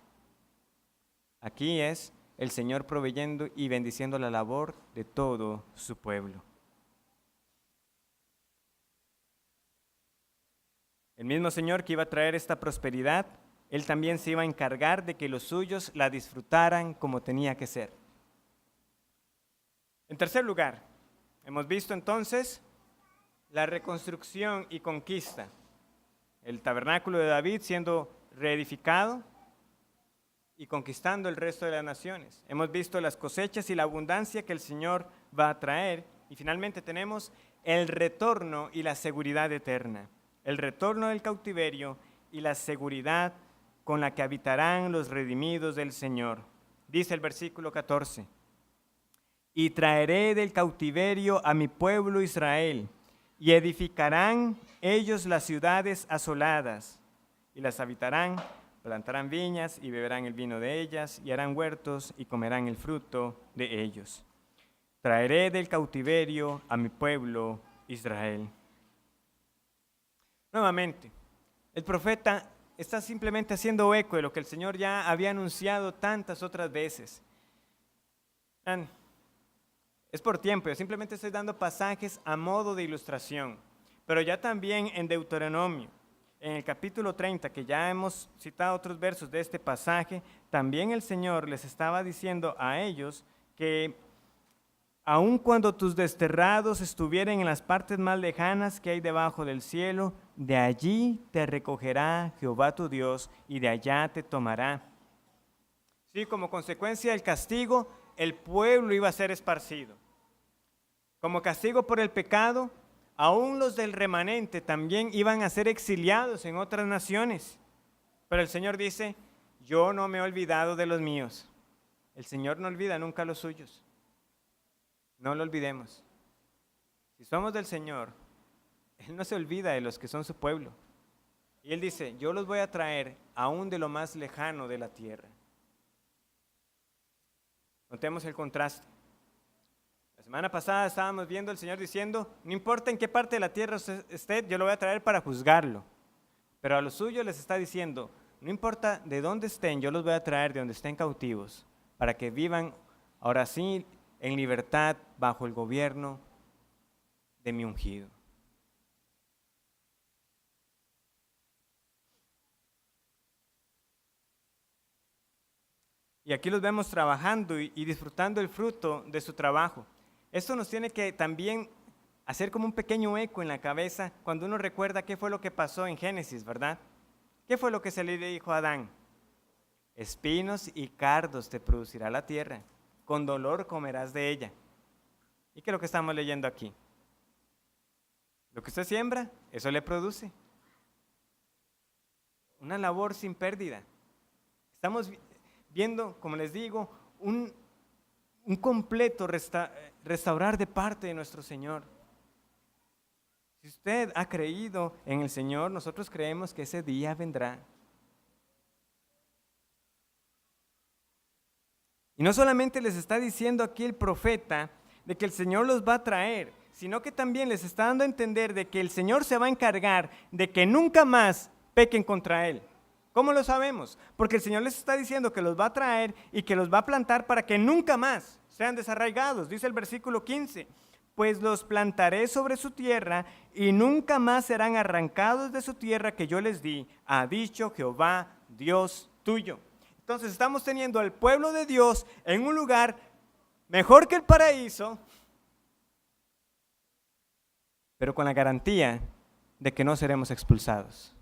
Aquí es el Señor proveyendo y bendiciendo la labor de todo su pueblo. El mismo Señor que iba a traer esta prosperidad, Él también se iba a encargar de que los suyos la disfrutaran como tenía que ser. En tercer lugar, hemos visto entonces la reconstrucción y conquista. El tabernáculo de David siendo reedificado y conquistando el resto de las naciones. Hemos visto las cosechas y la abundancia que el Señor va a traer. Y finalmente tenemos el retorno y la seguridad eterna. El retorno del cautiverio y la seguridad con la que habitarán los redimidos del Señor. Dice el versículo 14: y traeré del cautiverio a mi pueblo Israel, y edificarán ellos las ciudades asoladas, y las habitarán, plantarán viñas y beberán el vino de ellas, y harán huertos y comerán el fruto de ellos. Traeré del cautiverio a mi pueblo Israel. Nuevamente, el profeta está simplemente haciendo eco de lo que el Señor ya había anunciado tantas otras veces. Es por tiempo, yo simplemente estoy dando pasajes a modo de ilustración, pero ya también en Deuteronomio, en el capítulo 30, que ya hemos citado otros versos de este pasaje, también el Señor les estaba diciendo a ellos que aun cuando tus desterrados estuvieren en las partes más lejanas que hay debajo del cielo, de allí te recogerá Jehová tu Dios y de allá te tomará. Sí, como consecuencia del castigo, el pueblo iba a ser esparcido. Como castigo por el pecado, aún los del remanente también iban a ser exiliados en otras naciones. Pero el Señor dice, yo no me he olvidado de los míos. El Señor no olvida nunca a los suyos. No lo olvidemos. Si somos del Señor, Él no se olvida de los que son su pueblo. Y Él dice, yo los voy a traer aún de lo más lejano de la tierra. Notemos el contraste. La semana pasada estábamos viendo al Señor diciendo, no importa en qué parte de la tierra esté, yo lo voy a traer para juzgarlo. Pero a los suyos les está diciendo, no importa de dónde estén, yo los voy a traer de donde estén cautivos, para que vivan ahora sí en libertad bajo el gobierno de mi ungido. Y aquí los vemos trabajando y disfrutando el fruto de su trabajo. Esto nos tiene que también hacer como un pequeño eco en la cabeza cuando uno recuerda qué fue lo que pasó en Génesis, ¿verdad? ¿Qué fue lo que se le dijo a Adán? Espinos y cardos te producirá la tierra, con dolor comerás de ella. ¿Y qué es lo que estamos leyendo aquí? Lo que usted siembra, eso le produce. Una labor sin pérdida. Estamos viendo, como les digo, un completo restaurar de parte de nuestro Señor. Si usted ha creído en el Señor, nosotros creemos que ese día vendrá. Y no solamente les está diciendo aquí el profeta de que el Señor los va a traer, sino que también les está dando a entender de que el Señor se va a encargar de que nunca más pequen contra Él. ¿Cómo lo sabemos? Porque el Señor les está diciendo que los va a traer y que los va a plantar para que nunca más sean desarraigados. Dice el versículo 15, pues los plantaré sobre su tierra y nunca más serán arrancados de su tierra que yo les di, ha dicho Jehová, Dios tuyo. Entonces estamos teniendo al pueblo de Dios en un lugar mejor que el paraíso, pero con la garantía de que no seremos expulsados.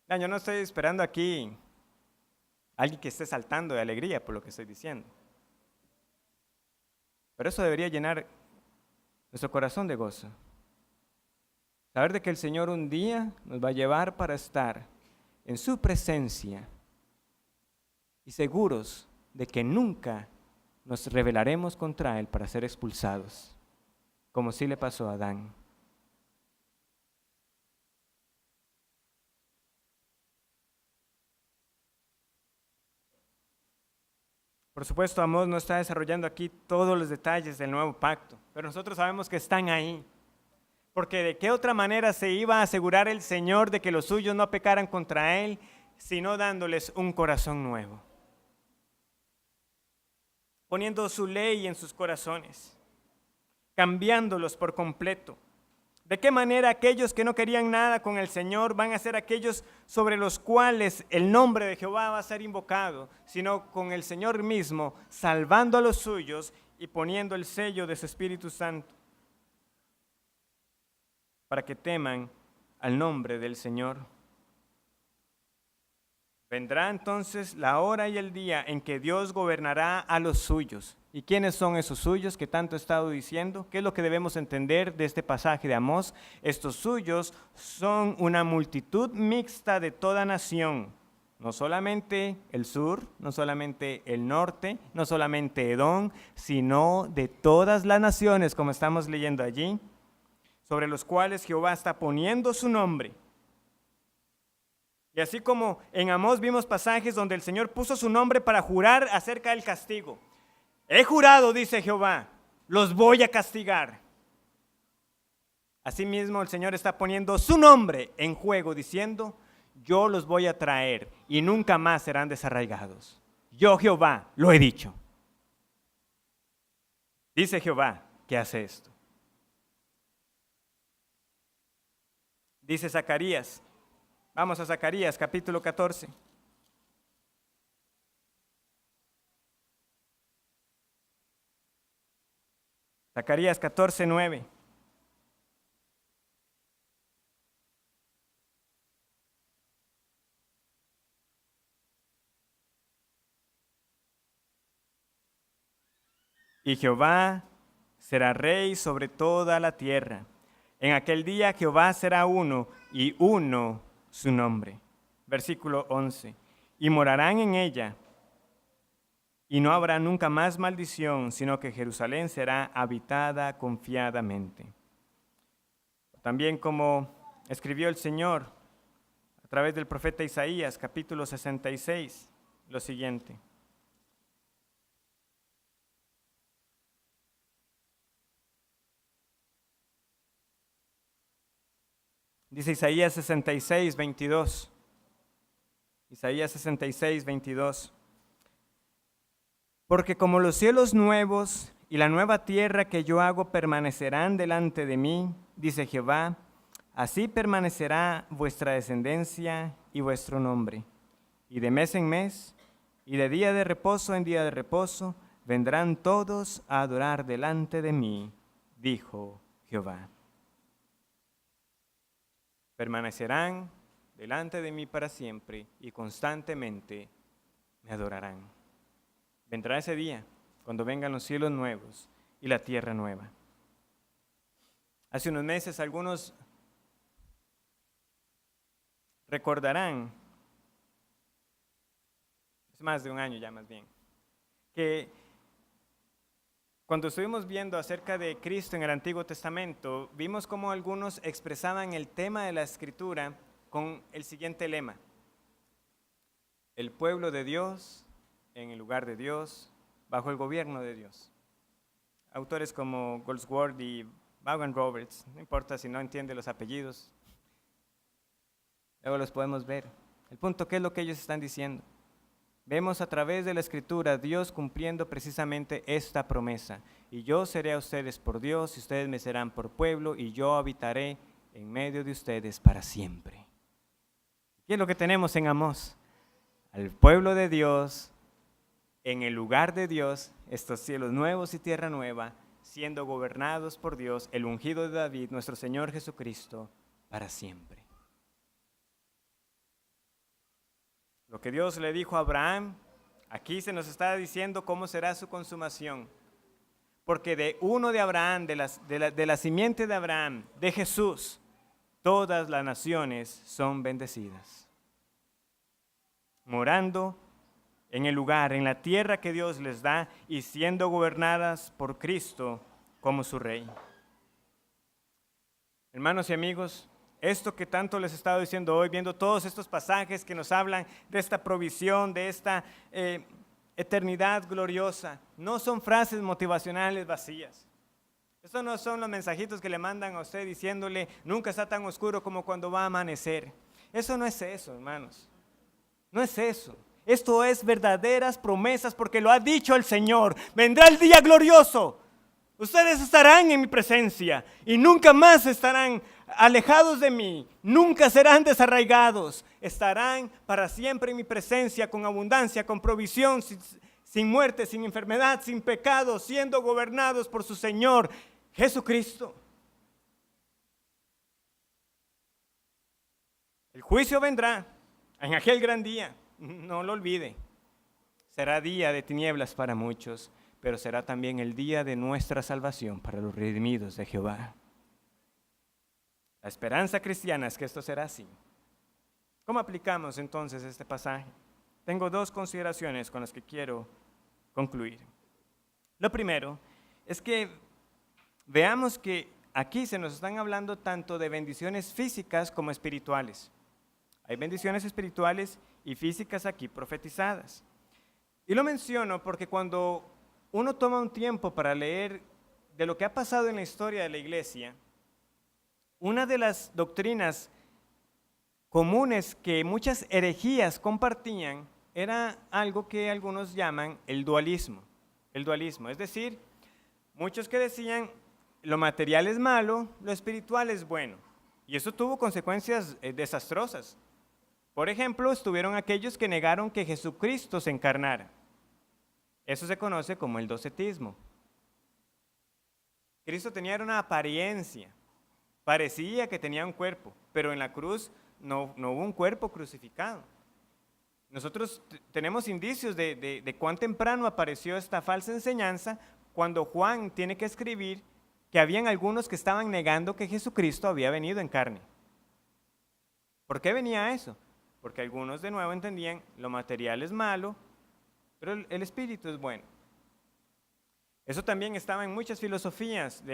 Yo no estoy esperando aquí a alguien que esté saltando de alegría por lo que estoy diciendo. Pero eso debería llenar nuestro corazón de gozo. Saber de que el Señor un día nos va a llevar para estar en su presencia y seguros de que nunca nos rebelaremos contra Él para ser expulsados, como sí le pasó a Adán. Por supuesto, Amós no está desarrollando aquí todos los detalles del nuevo pacto, pero nosotros sabemos que están ahí. Porque de qué otra manera se iba a asegurar el Señor de que los suyos no pecaran contra Él, sino dándoles un corazón nuevo, poniendo su ley en sus corazones, cambiándolos por completo. ¿De qué manera aquellos que no querían nada con el Señor van a ser aquellos sobre los cuales el nombre de Jehová va a ser invocado, sino con el Señor mismo, salvando a los suyos y poniendo el sello de su Espíritu Santo, para que teman al nombre del Señor? Vendrá entonces la hora y el día en que Dios gobernará a los suyos. ¿Y quiénes son esos suyos que tanto he estado diciendo? ¿Qué es lo que debemos entender de este pasaje de Amós? Estos suyos son una multitud mixta de toda nación. No solamente el sur, no solamente el norte, no solamente Edom, sino de todas las naciones, como estamos leyendo allí, sobre los cuales Jehová está poniendo su nombre. Y así como en Amós vimos pasajes donde el Señor puso su nombre para jurar acerca del castigo. He jurado, dice Jehová, los voy a castigar. Asimismo el Señor está poniendo su nombre en juego, diciendo, yo los voy a traer y nunca más serán desarraigados. Yo, Jehová, lo he dicho. Dice Jehová que hace esto. Dice Zacarías. Vamos a Zacarías, capítulo 14. Zacarías 14, 9. Y Jehová será rey sobre toda la tierra. En aquel día Jehová será uno y uno su nombre. Versículo 11. Y morarán en ella, y no habrá nunca más maldición, sino que Jerusalén será habitada confiadamente. También como escribió el Señor a través del profeta Isaías, capítulo 66, lo siguiente. Dice Isaías 66, 22. Isaías 66, 22. Porque como los cielos nuevos y la nueva tierra que yo hago permanecerán delante de mí, dice Jehová, así permanecerá vuestra descendencia y vuestro nombre. Y de mes en mes, y de día de reposo en día de reposo, vendrán todos a adorar delante de mí, dijo Jehová. Permanecerán delante de mí para siempre y constantemente me adorarán. Vendrá ese día cuando vengan los cielos nuevos y la tierra nueva. Hace unos meses algunos recordarán, es más de un año ya más bien, que cuando estuvimos viendo acerca de Cristo en el Antiguo Testamento, vimos cómo algunos expresaban el tema de la Escritura con el siguiente lema: el pueblo de Dios en el lugar de Dios, bajo el gobierno de Dios. Autores como Goldsworth y Vaughan Roberts, no importa si no entiende los apellidos, luego los podemos ver. El punto, ¿qué es lo que ellos están diciendo? Vemos a través de la Escritura Dios cumpliendo precisamente esta promesa. Y yo seré a ustedes por Dios, y ustedes me serán por pueblo, y yo habitaré en medio de ustedes para siempre. ¿Qué es lo que tenemos en Amós? Al pueblo de Dios, en el lugar de Dios, estos cielos nuevos y tierra nueva, siendo gobernados por Dios, el ungido de David, nuestro Señor Jesucristo, para siempre. Lo que Dios le dijo a Abraham, aquí se nos está diciendo cómo será su consumación. Porque de uno de Abraham, de la simiente de Abraham, de Jesús, todas las naciones son bendecidas. Morando en el lugar, en la tierra que Dios les da y siendo gobernadas por Cristo como su Rey. Hermanos y amigos, esto que tanto les he estado diciendo hoy, viendo todos estos pasajes que nos hablan de esta provisión, de esta eternidad gloriosa, no son frases motivacionales vacías. Estos no son los mensajitos que le mandan a usted diciéndole, nunca está tan oscuro como cuando va a amanecer. Eso no es eso, hermanos. No es eso. Esto es verdaderas promesas porque lo ha dicho el Señor. Vendrá el día glorioso. Ustedes estarán en mi presencia y nunca más estarán alejados de mí. Nunca serán desarraigados. Estarán para siempre en mi presencia con abundancia, con provisión, sin muerte, sin enfermedad, sin pecado, siendo gobernados por su Señor Jesucristo. El juicio vendrá en aquel gran día, no lo olvide. Será día de tinieblas para muchos, pero será también el día de nuestra salvación para los redimidos de Jehová. La esperanza cristiana es que esto será así. ¿Cómo aplicamos entonces este pasaje? Tengo dos consideraciones con las que quiero concluir. Lo primero es que veamos que aquí se nos están hablando tanto de bendiciones físicas como espirituales. Hay bendiciones espirituales y físicas aquí profetizadas. Y lo menciono porque cuando uno toma un tiempo para leer de lo que ha pasado en la historia de la iglesia, una de las doctrinas comunes que muchas herejías compartían era algo que algunos llaman el dualismo. El dualismo, es decir, muchos que decían lo material es malo, lo espiritual es bueno. Y eso tuvo consecuencias desastrosas. Por ejemplo, estuvieron aquellos que negaron que Jesucristo se encarnara. Eso se conoce como el docetismo. Cristo tenía una apariencia, parecía que tenía un cuerpo, pero en la cruz no hubo un cuerpo crucificado. Nosotros tenemos indicios de cuán temprano apareció esta falsa enseñanza cuando Juan tiene que escribir que habían algunos que estaban negando que Jesucristo había venido en carne. ¿Por qué venía eso? Porque algunos de nuevo entendían lo material es malo, pero el espíritu es bueno. Eso también estaba en muchas filosofías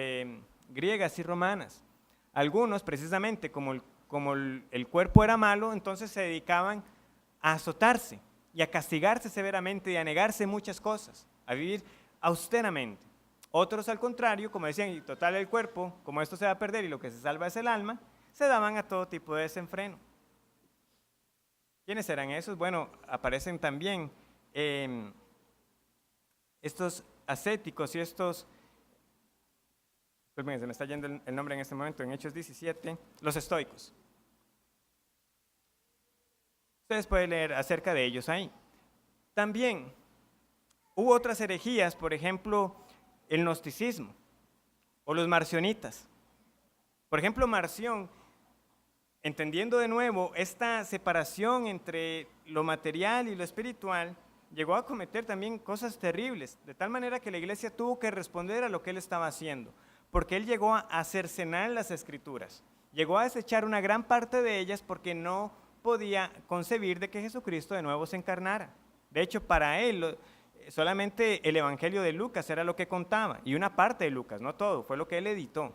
griegas y romanas. Algunos, precisamente, como el cuerpo era malo, entonces se dedicaban a azotarse y a castigarse severamente y a negarse muchas cosas, a vivir austeramente. Otros, al contrario, como decían, y total el cuerpo, como esto se va a perder y lo que se salva es el alma, se daban a todo tipo de desenfreno. ¿Quiénes eran esos? Bueno, aparecen también estos ascéticos y estos, pues se me está yendo el nombre en este momento, en Hechos 17, los estoicos. Ustedes pueden leer acerca de ellos ahí. También hubo otras herejías, por ejemplo, el gnosticismo o los marcionitas. Por ejemplo, Marción, entendiendo de nuevo esta separación entre lo material y lo espiritual, llegó a cometer también cosas terribles, de tal manera que la iglesia tuvo que responder a lo que él estaba haciendo, porque él llegó a cercenar las escrituras, llegó a desechar una gran parte de ellas porque no podía concebir de que Jesucristo de nuevo se encarnara. De hecho, para él solamente el Evangelio de Lucas era lo que contaba, y una parte de Lucas, no todo, fue lo que él editó.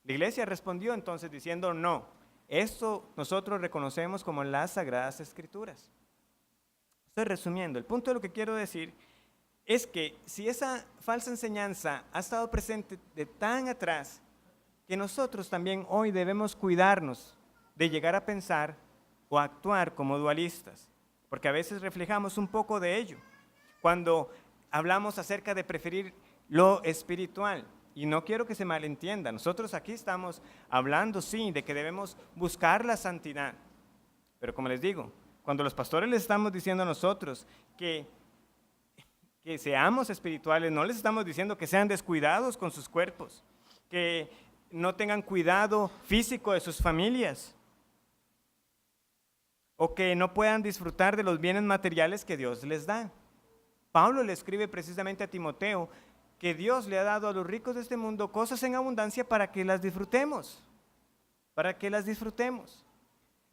La iglesia respondió entonces diciendo no, esto nosotros reconocemos como las Sagradas Escrituras. Estoy resumiendo, el punto de lo que quiero decir es que si esa falsa enseñanza ha estado presente de tan atrás, que nosotros también hoy debemos cuidarnos de llegar a pensar o a actuar como dualistas, porque a veces reflejamos un poco de ello, cuando hablamos acerca de preferir lo espiritual. Y no quiero que se malentienda, nosotros aquí estamos hablando, sí, de que debemos buscar la santidad, Pero como les digo, cuando los pastores les estamos diciendo a nosotros que seamos espirituales, no les estamos diciendo que sean descuidados con sus cuerpos, que no tengan cuidado físico de sus familias, o que no puedan disfrutar de los bienes materiales que Dios les da. Pablo le escribe precisamente a Timoteo que Dios le ha dado a los ricos de este mundo cosas en abundancia para que las disfrutemos,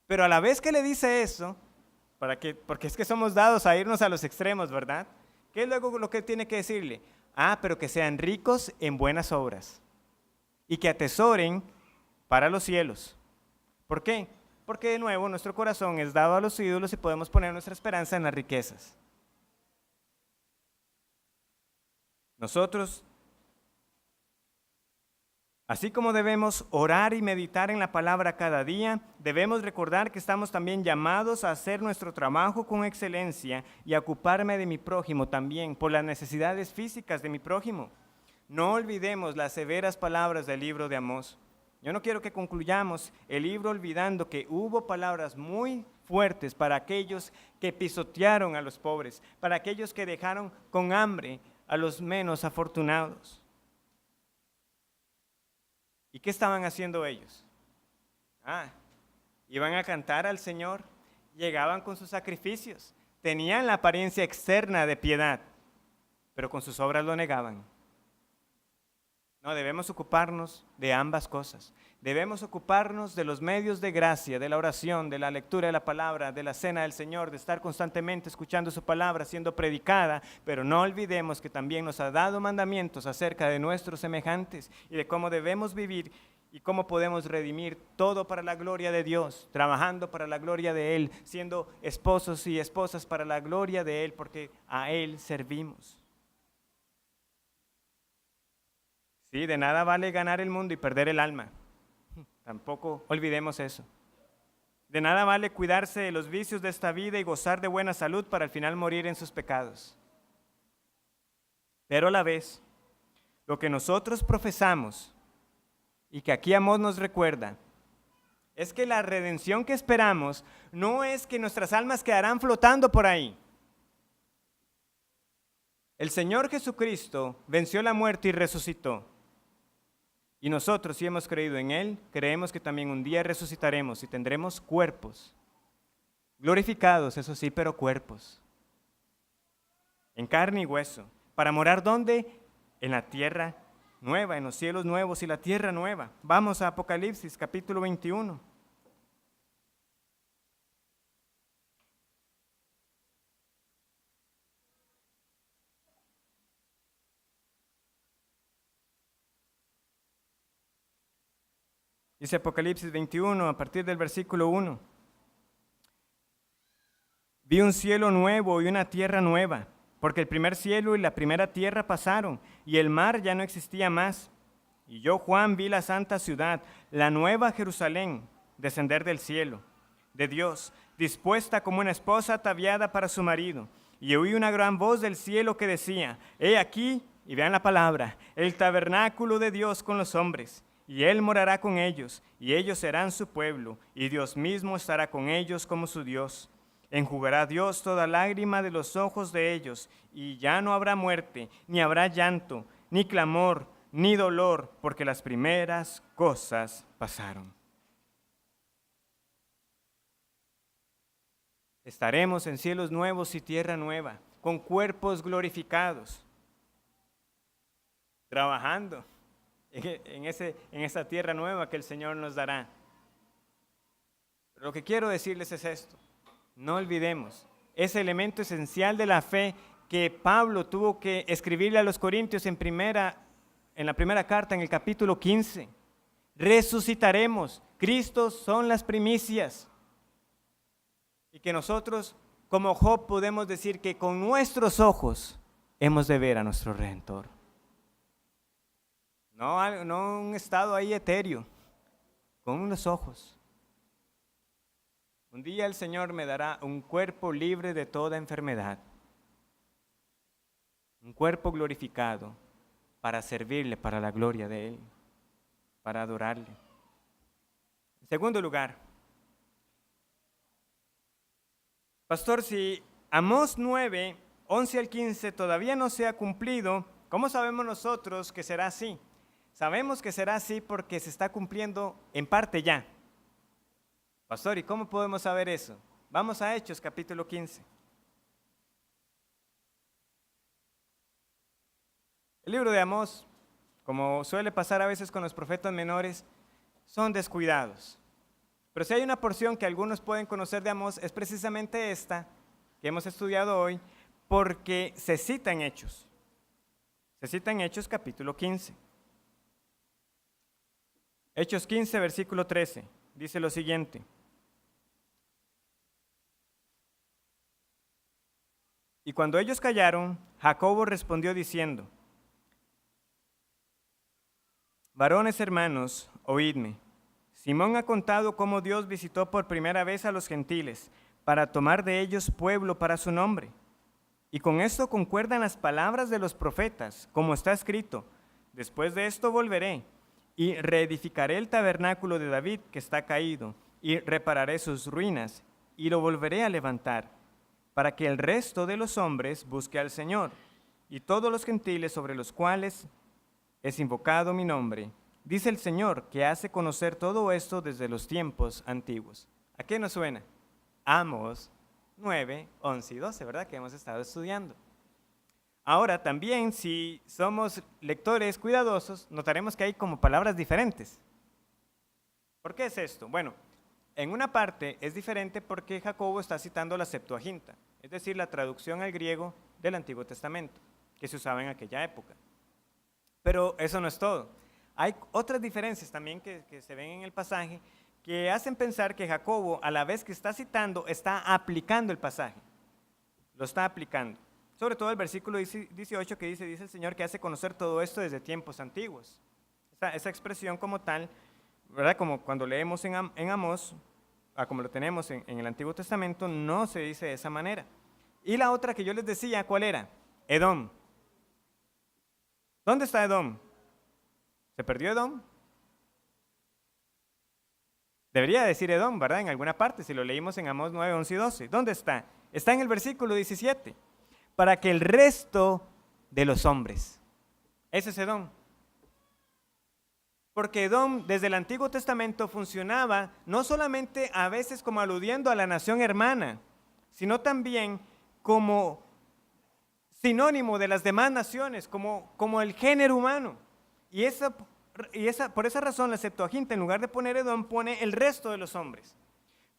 Pero a la vez que le dice eso, porque es que somos dados a irnos a los extremos, ¿verdad? ¿Qué es luego lo que tiene que decirle? Pero que sean ricos en buenas obras y que atesoren para los cielos. ¿Por qué? Porque de nuevo nuestro corazón es dado a los ídolos y podemos poner nuestra esperanza en las riquezas. Nosotros, así como debemos orar y meditar en la palabra cada día, debemos recordar que estamos también llamados a hacer nuestro trabajo con excelencia y a ocuparme de mi prójimo también, por las necesidades físicas de mi prójimo. No olvidemos las severas palabras del libro de Amós. Yo no quiero que concluyamos el libro olvidando que hubo palabras muy fuertes para aquellos que pisotearon a los pobres, para aquellos que dejaron con hambre a los menos afortunados. ¿Y qué estaban haciendo ellos? Iban a cantar al Señor, llegaban con sus sacrificios, tenían la apariencia externa de piedad, pero con sus obras lo negaban. No, debemos ocuparnos de ambas cosas. Debemos ocuparnos de los medios de gracia, de la oración, de la lectura de la palabra, de la cena del Señor, de estar constantemente escuchando su palabra, siendo predicada, pero no olvidemos que también nos ha dado mandamientos acerca de nuestros semejantes y de cómo debemos vivir y cómo podemos redimir todo para la gloria de Dios, trabajando para la gloria de Él, siendo esposos y esposas para la gloria de Él, porque a Él servimos. Sí, de nada vale ganar el mundo y perder el alma. Tampoco olvidemos eso. De nada vale cuidarse de los vicios de esta vida y gozar de buena salud para al final morir en sus pecados. Pero a la vez, lo que nosotros profesamos y que aquí Amós nos recuerda, es que la redención que esperamos no es que nuestras almas quedarán flotando por ahí. El Señor Jesucristo venció la muerte y resucitó. Y nosotros, si hemos creído en Él, creemos que también un día resucitaremos y tendremos cuerpos, glorificados, eso sí, pero cuerpos, en carne y hueso, para morar ¿dónde? En la tierra nueva, en los cielos nuevos y la tierra nueva. Vamos a Apocalipsis, capítulo 21. Dice Apocalipsis 21, a partir del versículo 1. Vi un cielo nuevo y una tierra nueva, porque el primer cielo y la primera tierra pasaron, y el mar ya no existía más. Y yo, Juan, vi la santa ciudad, la nueva Jerusalén, descender del cielo, de Dios, dispuesta como una esposa ataviada para su marido. Y oí una gran voz del cielo que decía, he aquí, y vean la palabra, el tabernáculo de Dios con los hombres. Y Él morará con ellos, y ellos serán su pueblo, y Dios mismo estará con ellos como su Dios. Enjugará Dios toda lágrima de los ojos de ellos, y ya no habrá muerte, ni habrá llanto, ni clamor, ni dolor, porque las primeras cosas pasaron. Estaremos en cielos nuevos y tierra nueva, con cuerpos glorificados, trabajando en esa tierra nueva que el Señor nos dará. Pero lo que quiero decirles es esto: no olvidemos ese elemento esencial de la fe que Pablo tuvo que escribirle a los Corintios en la primera carta, en el capítulo 15. Resucitaremos. Cristo son las primicias. Y que nosotros, como Job, podemos decir que con nuestros ojos hemos de ver a nuestro Redentor. No un estado ahí etéreo, con los ojos. Un día el Señor me dará un cuerpo libre de toda enfermedad, un cuerpo glorificado para servirle, para la gloria de Él, para adorarle. En segundo lugar, Pastor, si Amós 9, 11 al 15 todavía no se ha cumplido, ¿cómo sabemos nosotros que será así? Sabemos que será así porque se está cumpliendo en parte ya. Pastor, ¿y cómo podemos saber eso? Vamos a Hechos capítulo 15. El libro de Amós, como suele pasar a veces con los profetas menores, son descuidados. Pero si hay una porción que algunos pueden conocer de Amós, es precisamente esta que hemos estudiado hoy, porque se cita en Hechos. Se cita en Hechos capítulo 15. Hechos 15, versículo 13, dice lo siguiente. Y cuando ellos callaron, Jacobo respondió diciendo: varones hermanos, oídme. Simón ha contado cómo Dios visitó por primera vez a los gentiles para tomar de ellos pueblo para su nombre. Y con esto concuerdan las palabras de los profetas, como está escrito: después de esto volveré y reedificaré el tabernáculo de David que está caído y repararé sus ruinas y lo volveré a levantar, para que el resto de los hombres busque al Señor y todos los gentiles sobre los cuales es invocado mi nombre. Dice el Señor que hace conocer todo esto desde los tiempos antiguos. ¿A qué nos suena? Amós 9, 11 y 12, ¿verdad? Que hemos estado estudiando. Ahora también, si somos lectores cuidadosos, notaremos que hay como palabras diferentes. ¿Por qué es esto? Bueno, en una parte es diferente porque Jacobo está citando la Septuaginta, es decir, la traducción al griego del Antiguo Testamento, que se usaba en aquella época. Pero eso no es todo. Hay otras diferencias también que se ven en el pasaje que hacen pensar que Jacobo, a la vez que está citando, está aplicando el pasaje. Lo está aplicando. Sobre todo el versículo 18 que dice el Señor que hace conocer todo esto desde tiempos antiguos. Esa expresión como tal, ¿verdad? Como cuando leemos en Amós, como lo tenemos en el Antiguo Testamento, no se dice de esa manera. Y la otra que yo les decía, ¿cuál era? Edom. ¿Dónde está Edom? ¿Se perdió Edom? Debería decir Edom, ¿verdad? En alguna parte, si lo leímos en Amós 9, 11 y 12. ¿Dónde está? Está en el versículo 17. Para que el resto de los hombres. Ese es Edom. Porque Edom desde el Antiguo Testamento funcionaba no solamente a veces como aludiendo a la nación hermana, sino también como sinónimo de las demás naciones, como el género humano. Y por esa razón la Septuaginta, en lugar de poner Edom, pone el resto de los hombres.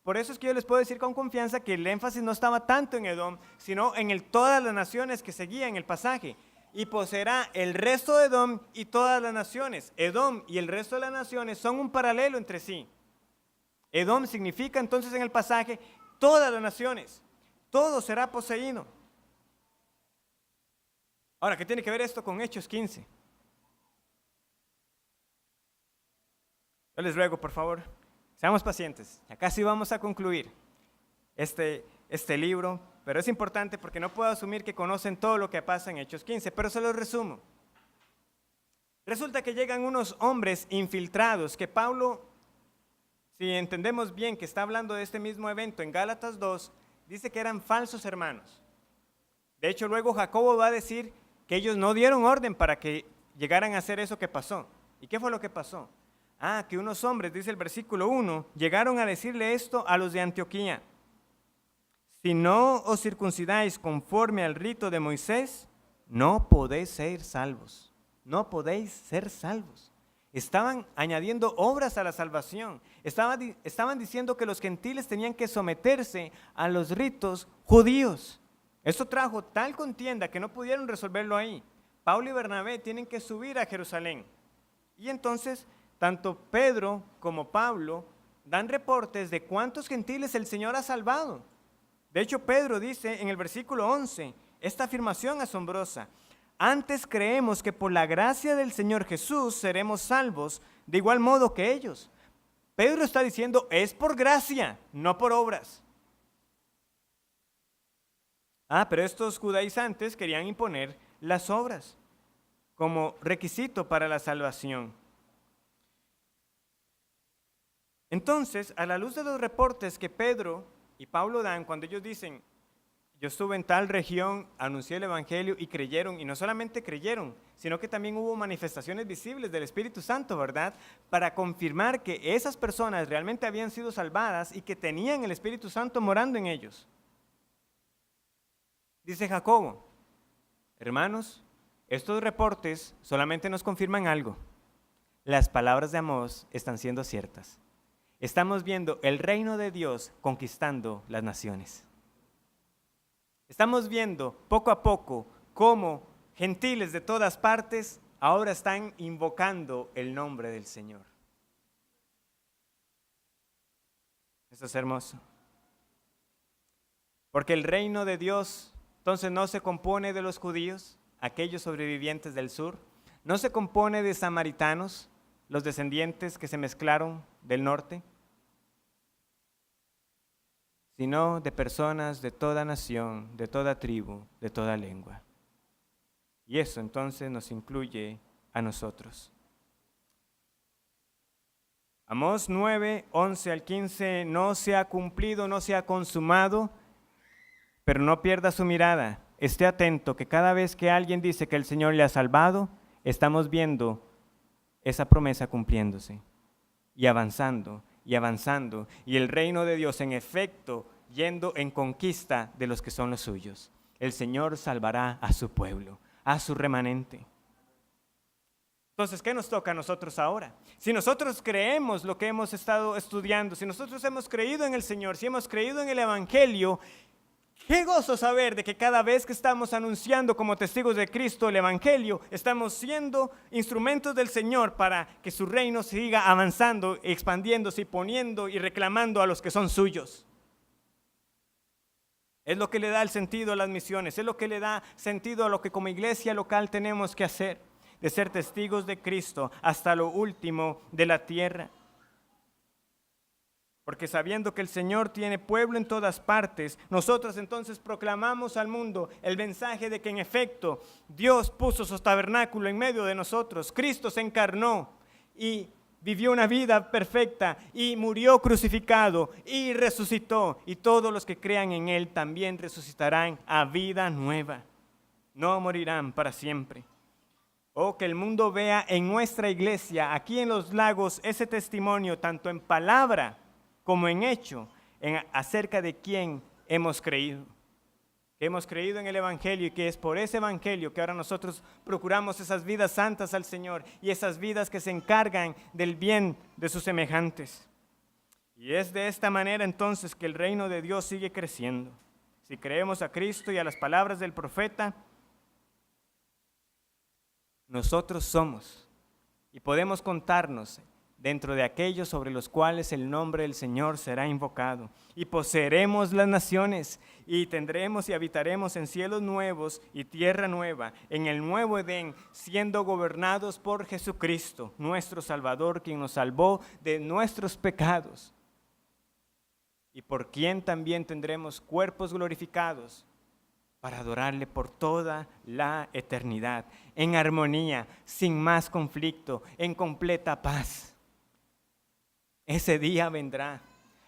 Por eso es que yo les puedo decir con confianza que el énfasis no estaba tanto en Edom, sino en todas las naciones que seguían el pasaje. Y poseerá el resto de Edom y todas las naciones. Edom y el resto de las naciones son un paralelo entre sí. Edom significa entonces en el pasaje todas las naciones. Todo será poseído. Ahora, ¿qué tiene que ver esto con Hechos 15? Yo les ruego, por favor, seamos pacientes. Ya casi vamos a concluir este libro, pero es importante porque no puedo asumir que conocen todo lo que pasa en Hechos 15, pero se los resumo. Resulta que llegan unos hombres infiltrados que Pablo, si entendemos bien que está hablando de este mismo evento en Gálatas 2, dice que eran falsos hermanos. De hecho, luego Jacobo va a decir que ellos no dieron orden para que llegaran a hacer eso que pasó. ¿Y qué fue lo que pasó? Que unos hombres, dice el versículo 1, llegaron a decirle esto a los de Antioquía: si no os circuncidáis conforme al rito de Moisés, no podéis ser salvos. No podéis ser salvos. Estaban añadiendo obras a la salvación. Estaban diciendo que los gentiles tenían que someterse a los ritos judíos. Eso trajo tal contienda que no pudieron resolverlo ahí. Pablo y Bernabé tienen que subir a Jerusalén. Y entonces, tanto Pedro como Pablo dan reportes de cuántos gentiles el Señor ha salvado. De hecho, Pedro dice en el versículo 11, esta afirmación asombrosa: antes creemos que por la gracia del Señor Jesús seremos salvos de igual modo que ellos. Pedro está diciendo, es por gracia, no por obras. Pero estos judaizantes querían imponer las obras como requisito para la salvación. Entonces, a la luz de los reportes que Pedro y Pablo dan cuando ellos dicen, yo estuve en tal región, anuncié el evangelio y creyeron, y no solamente creyeron, sino que también hubo manifestaciones visibles del Espíritu Santo, ¿verdad? Para confirmar que esas personas realmente habían sido salvadas y que tenían el Espíritu Santo morando en ellos. Dice Jacobo, hermanos, estos reportes solamente nos confirman algo. Las palabras de Amós están siendo ciertas. Estamos viendo el reino de Dios conquistando las naciones. Estamos viendo poco a poco cómo gentiles de todas partes ahora están invocando el nombre del Señor. Eso es hermoso. Porque el reino de Dios entonces no se compone de los judíos, aquellos sobrevivientes del sur, no se compone de samaritanos, los descendientes que se mezclaron del norte, sino de personas de toda nación, de toda tribu, de toda lengua. Y eso entonces nos incluye a nosotros. Amós 9, 11 al 15, no se ha cumplido, no se ha consumado, pero no pierda su mirada. Esté atento que cada vez que alguien dice que el Señor le ha salvado, estamos viendo esa promesa cumpliéndose y avanzando, y el reino de Dios en efecto yendo en conquista de los que son los suyos. El Señor salvará a su pueblo, a su remanente. Entonces, ¿qué nos toca a nosotros ahora? Si nosotros creemos lo que hemos estado estudiando, si nosotros hemos creído en el Señor, si hemos creído en el Evangelio, qué gozo saber de que cada vez que estamos anunciando como testigos de Cristo el Evangelio, estamos siendo instrumentos del Señor para que su reino siga avanzando, expandiéndose y poniendo y reclamando a los que son suyos. Es lo que le da el sentido a las misiones, es lo que le da sentido a lo que como iglesia local tenemos que hacer, de ser testigos de Cristo hasta lo último de la tierra. Porque sabiendo que el Señor tiene pueblo en todas partes, nosotros entonces proclamamos al mundo el mensaje de que en efecto Dios puso su tabernáculo en medio de nosotros. Cristo se encarnó y vivió una vida perfecta y murió crucificado y resucitó. Y todos los que crean en Él también resucitarán a vida nueva. No morirán para siempre. Oh, que el mundo vea en nuestra iglesia, aquí en Los Lagos, ese testimonio tanto en palabra como en hecho, acerca de quién hemos creído. Que hemos creído en el Evangelio y que es por ese Evangelio que ahora nosotros procuramos esas vidas santas al Señor y esas vidas que se encargan del bien de sus semejantes. Y es de esta manera entonces que el reino de Dios sigue creciendo. Si creemos a Cristo y a las palabras del profeta, nosotros somos y podemos contarnos dentro de aquellos sobre los cuales el nombre del Señor será invocado. Y poseeremos las naciones, y tendremos y habitaremos en cielos nuevos y tierra nueva, en el nuevo Edén, siendo gobernados por Jesucristo, nuestro Salvador, quien nos salvó de nuestros pecados, y por quien también tendremos cuerpos glorificados, para adorarle por toda la eternidad, en armonía, sin más conflicto, en completa paz. Ese día vendrá.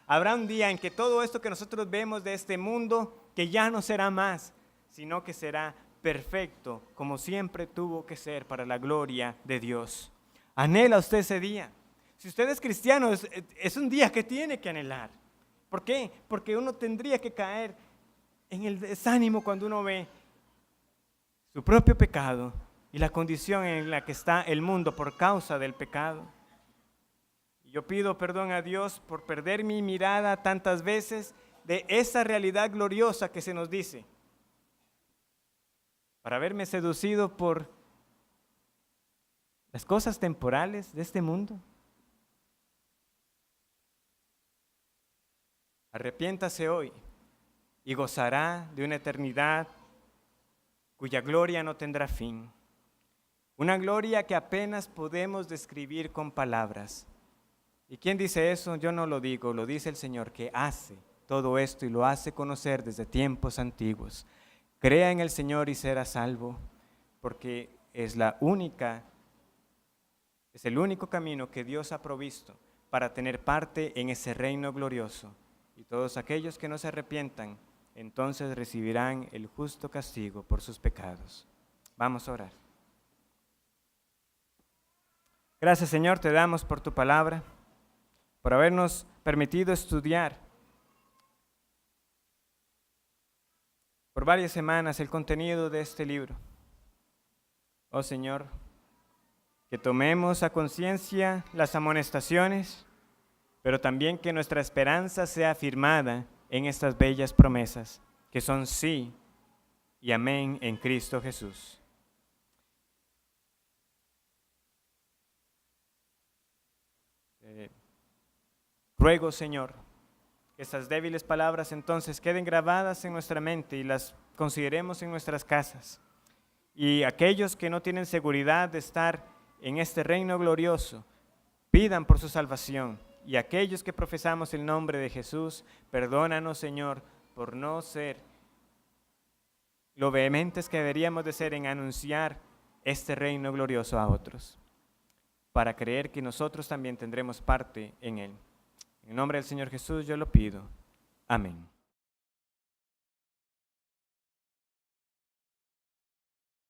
Habrá un día en que todo esto que nosotros vemos de este mundo, que ya no será más, sino que será perfecto, como siempre tuvo que ser para la gloria de Dios. ¿Anhela usted ese día? Si usted es cristiano, es un día que tiene que anhelar. ¿Por qué? Porque uno tendría que caer en el desánimo cuando uno ve su propio pecado y la condición en la que está el mundo por causa del pecado. Yo pido perdón a Dios por perder mi mirada tantas veces de esa realidad gloriosa que se nos dice, para haberme seducido por las cosas temporales de este mundo. Arrepiéntase hoy y gozará de una eternidad cuya gloria no tendrá fin. Una gloria que apenas podemos describir con palabras. ¿Y quién dice eso? Yo no lo digo, lo dice el Señor, que hace todo esto y lo hace conocer desde tiempos antiguos. Crea en el Señor y será salvo, porque es el único camino que Dios ha provisto para tener parte en ese reino glorioso y todos aquellos que no se arrepientan, entonces recibirán el justo castigo por sus pecados. Vamos a orar. Gracias, Señor, te damos por tu palabra, por habernos permitido estudiar por varias semanas el contenido de este libro. Oh Señor, que tomemos a conciencia las amonestaciones, pero también que nuestra esperanza sea afirmada en estas bellas promesas, que son sí y amén en Cristo Jesús. Ruego, Señor, que estas débiles palabras entonces queden grabadas en nuestra mente y las consideremos en nuestras casas. Y aquellos que no tienen seguridad de estar en este reino glorioso, pidan por su salvación. Y aquellos que profesamos el nombre de Jesús, perdónanos, Señor, por no ser lo vehementes que deberíamos de ser en anunciar este reino glorioso a otros, para creer que nosotros también tendremos parte en él. En el nombre del Señor Jesús yo lo pido. Amén.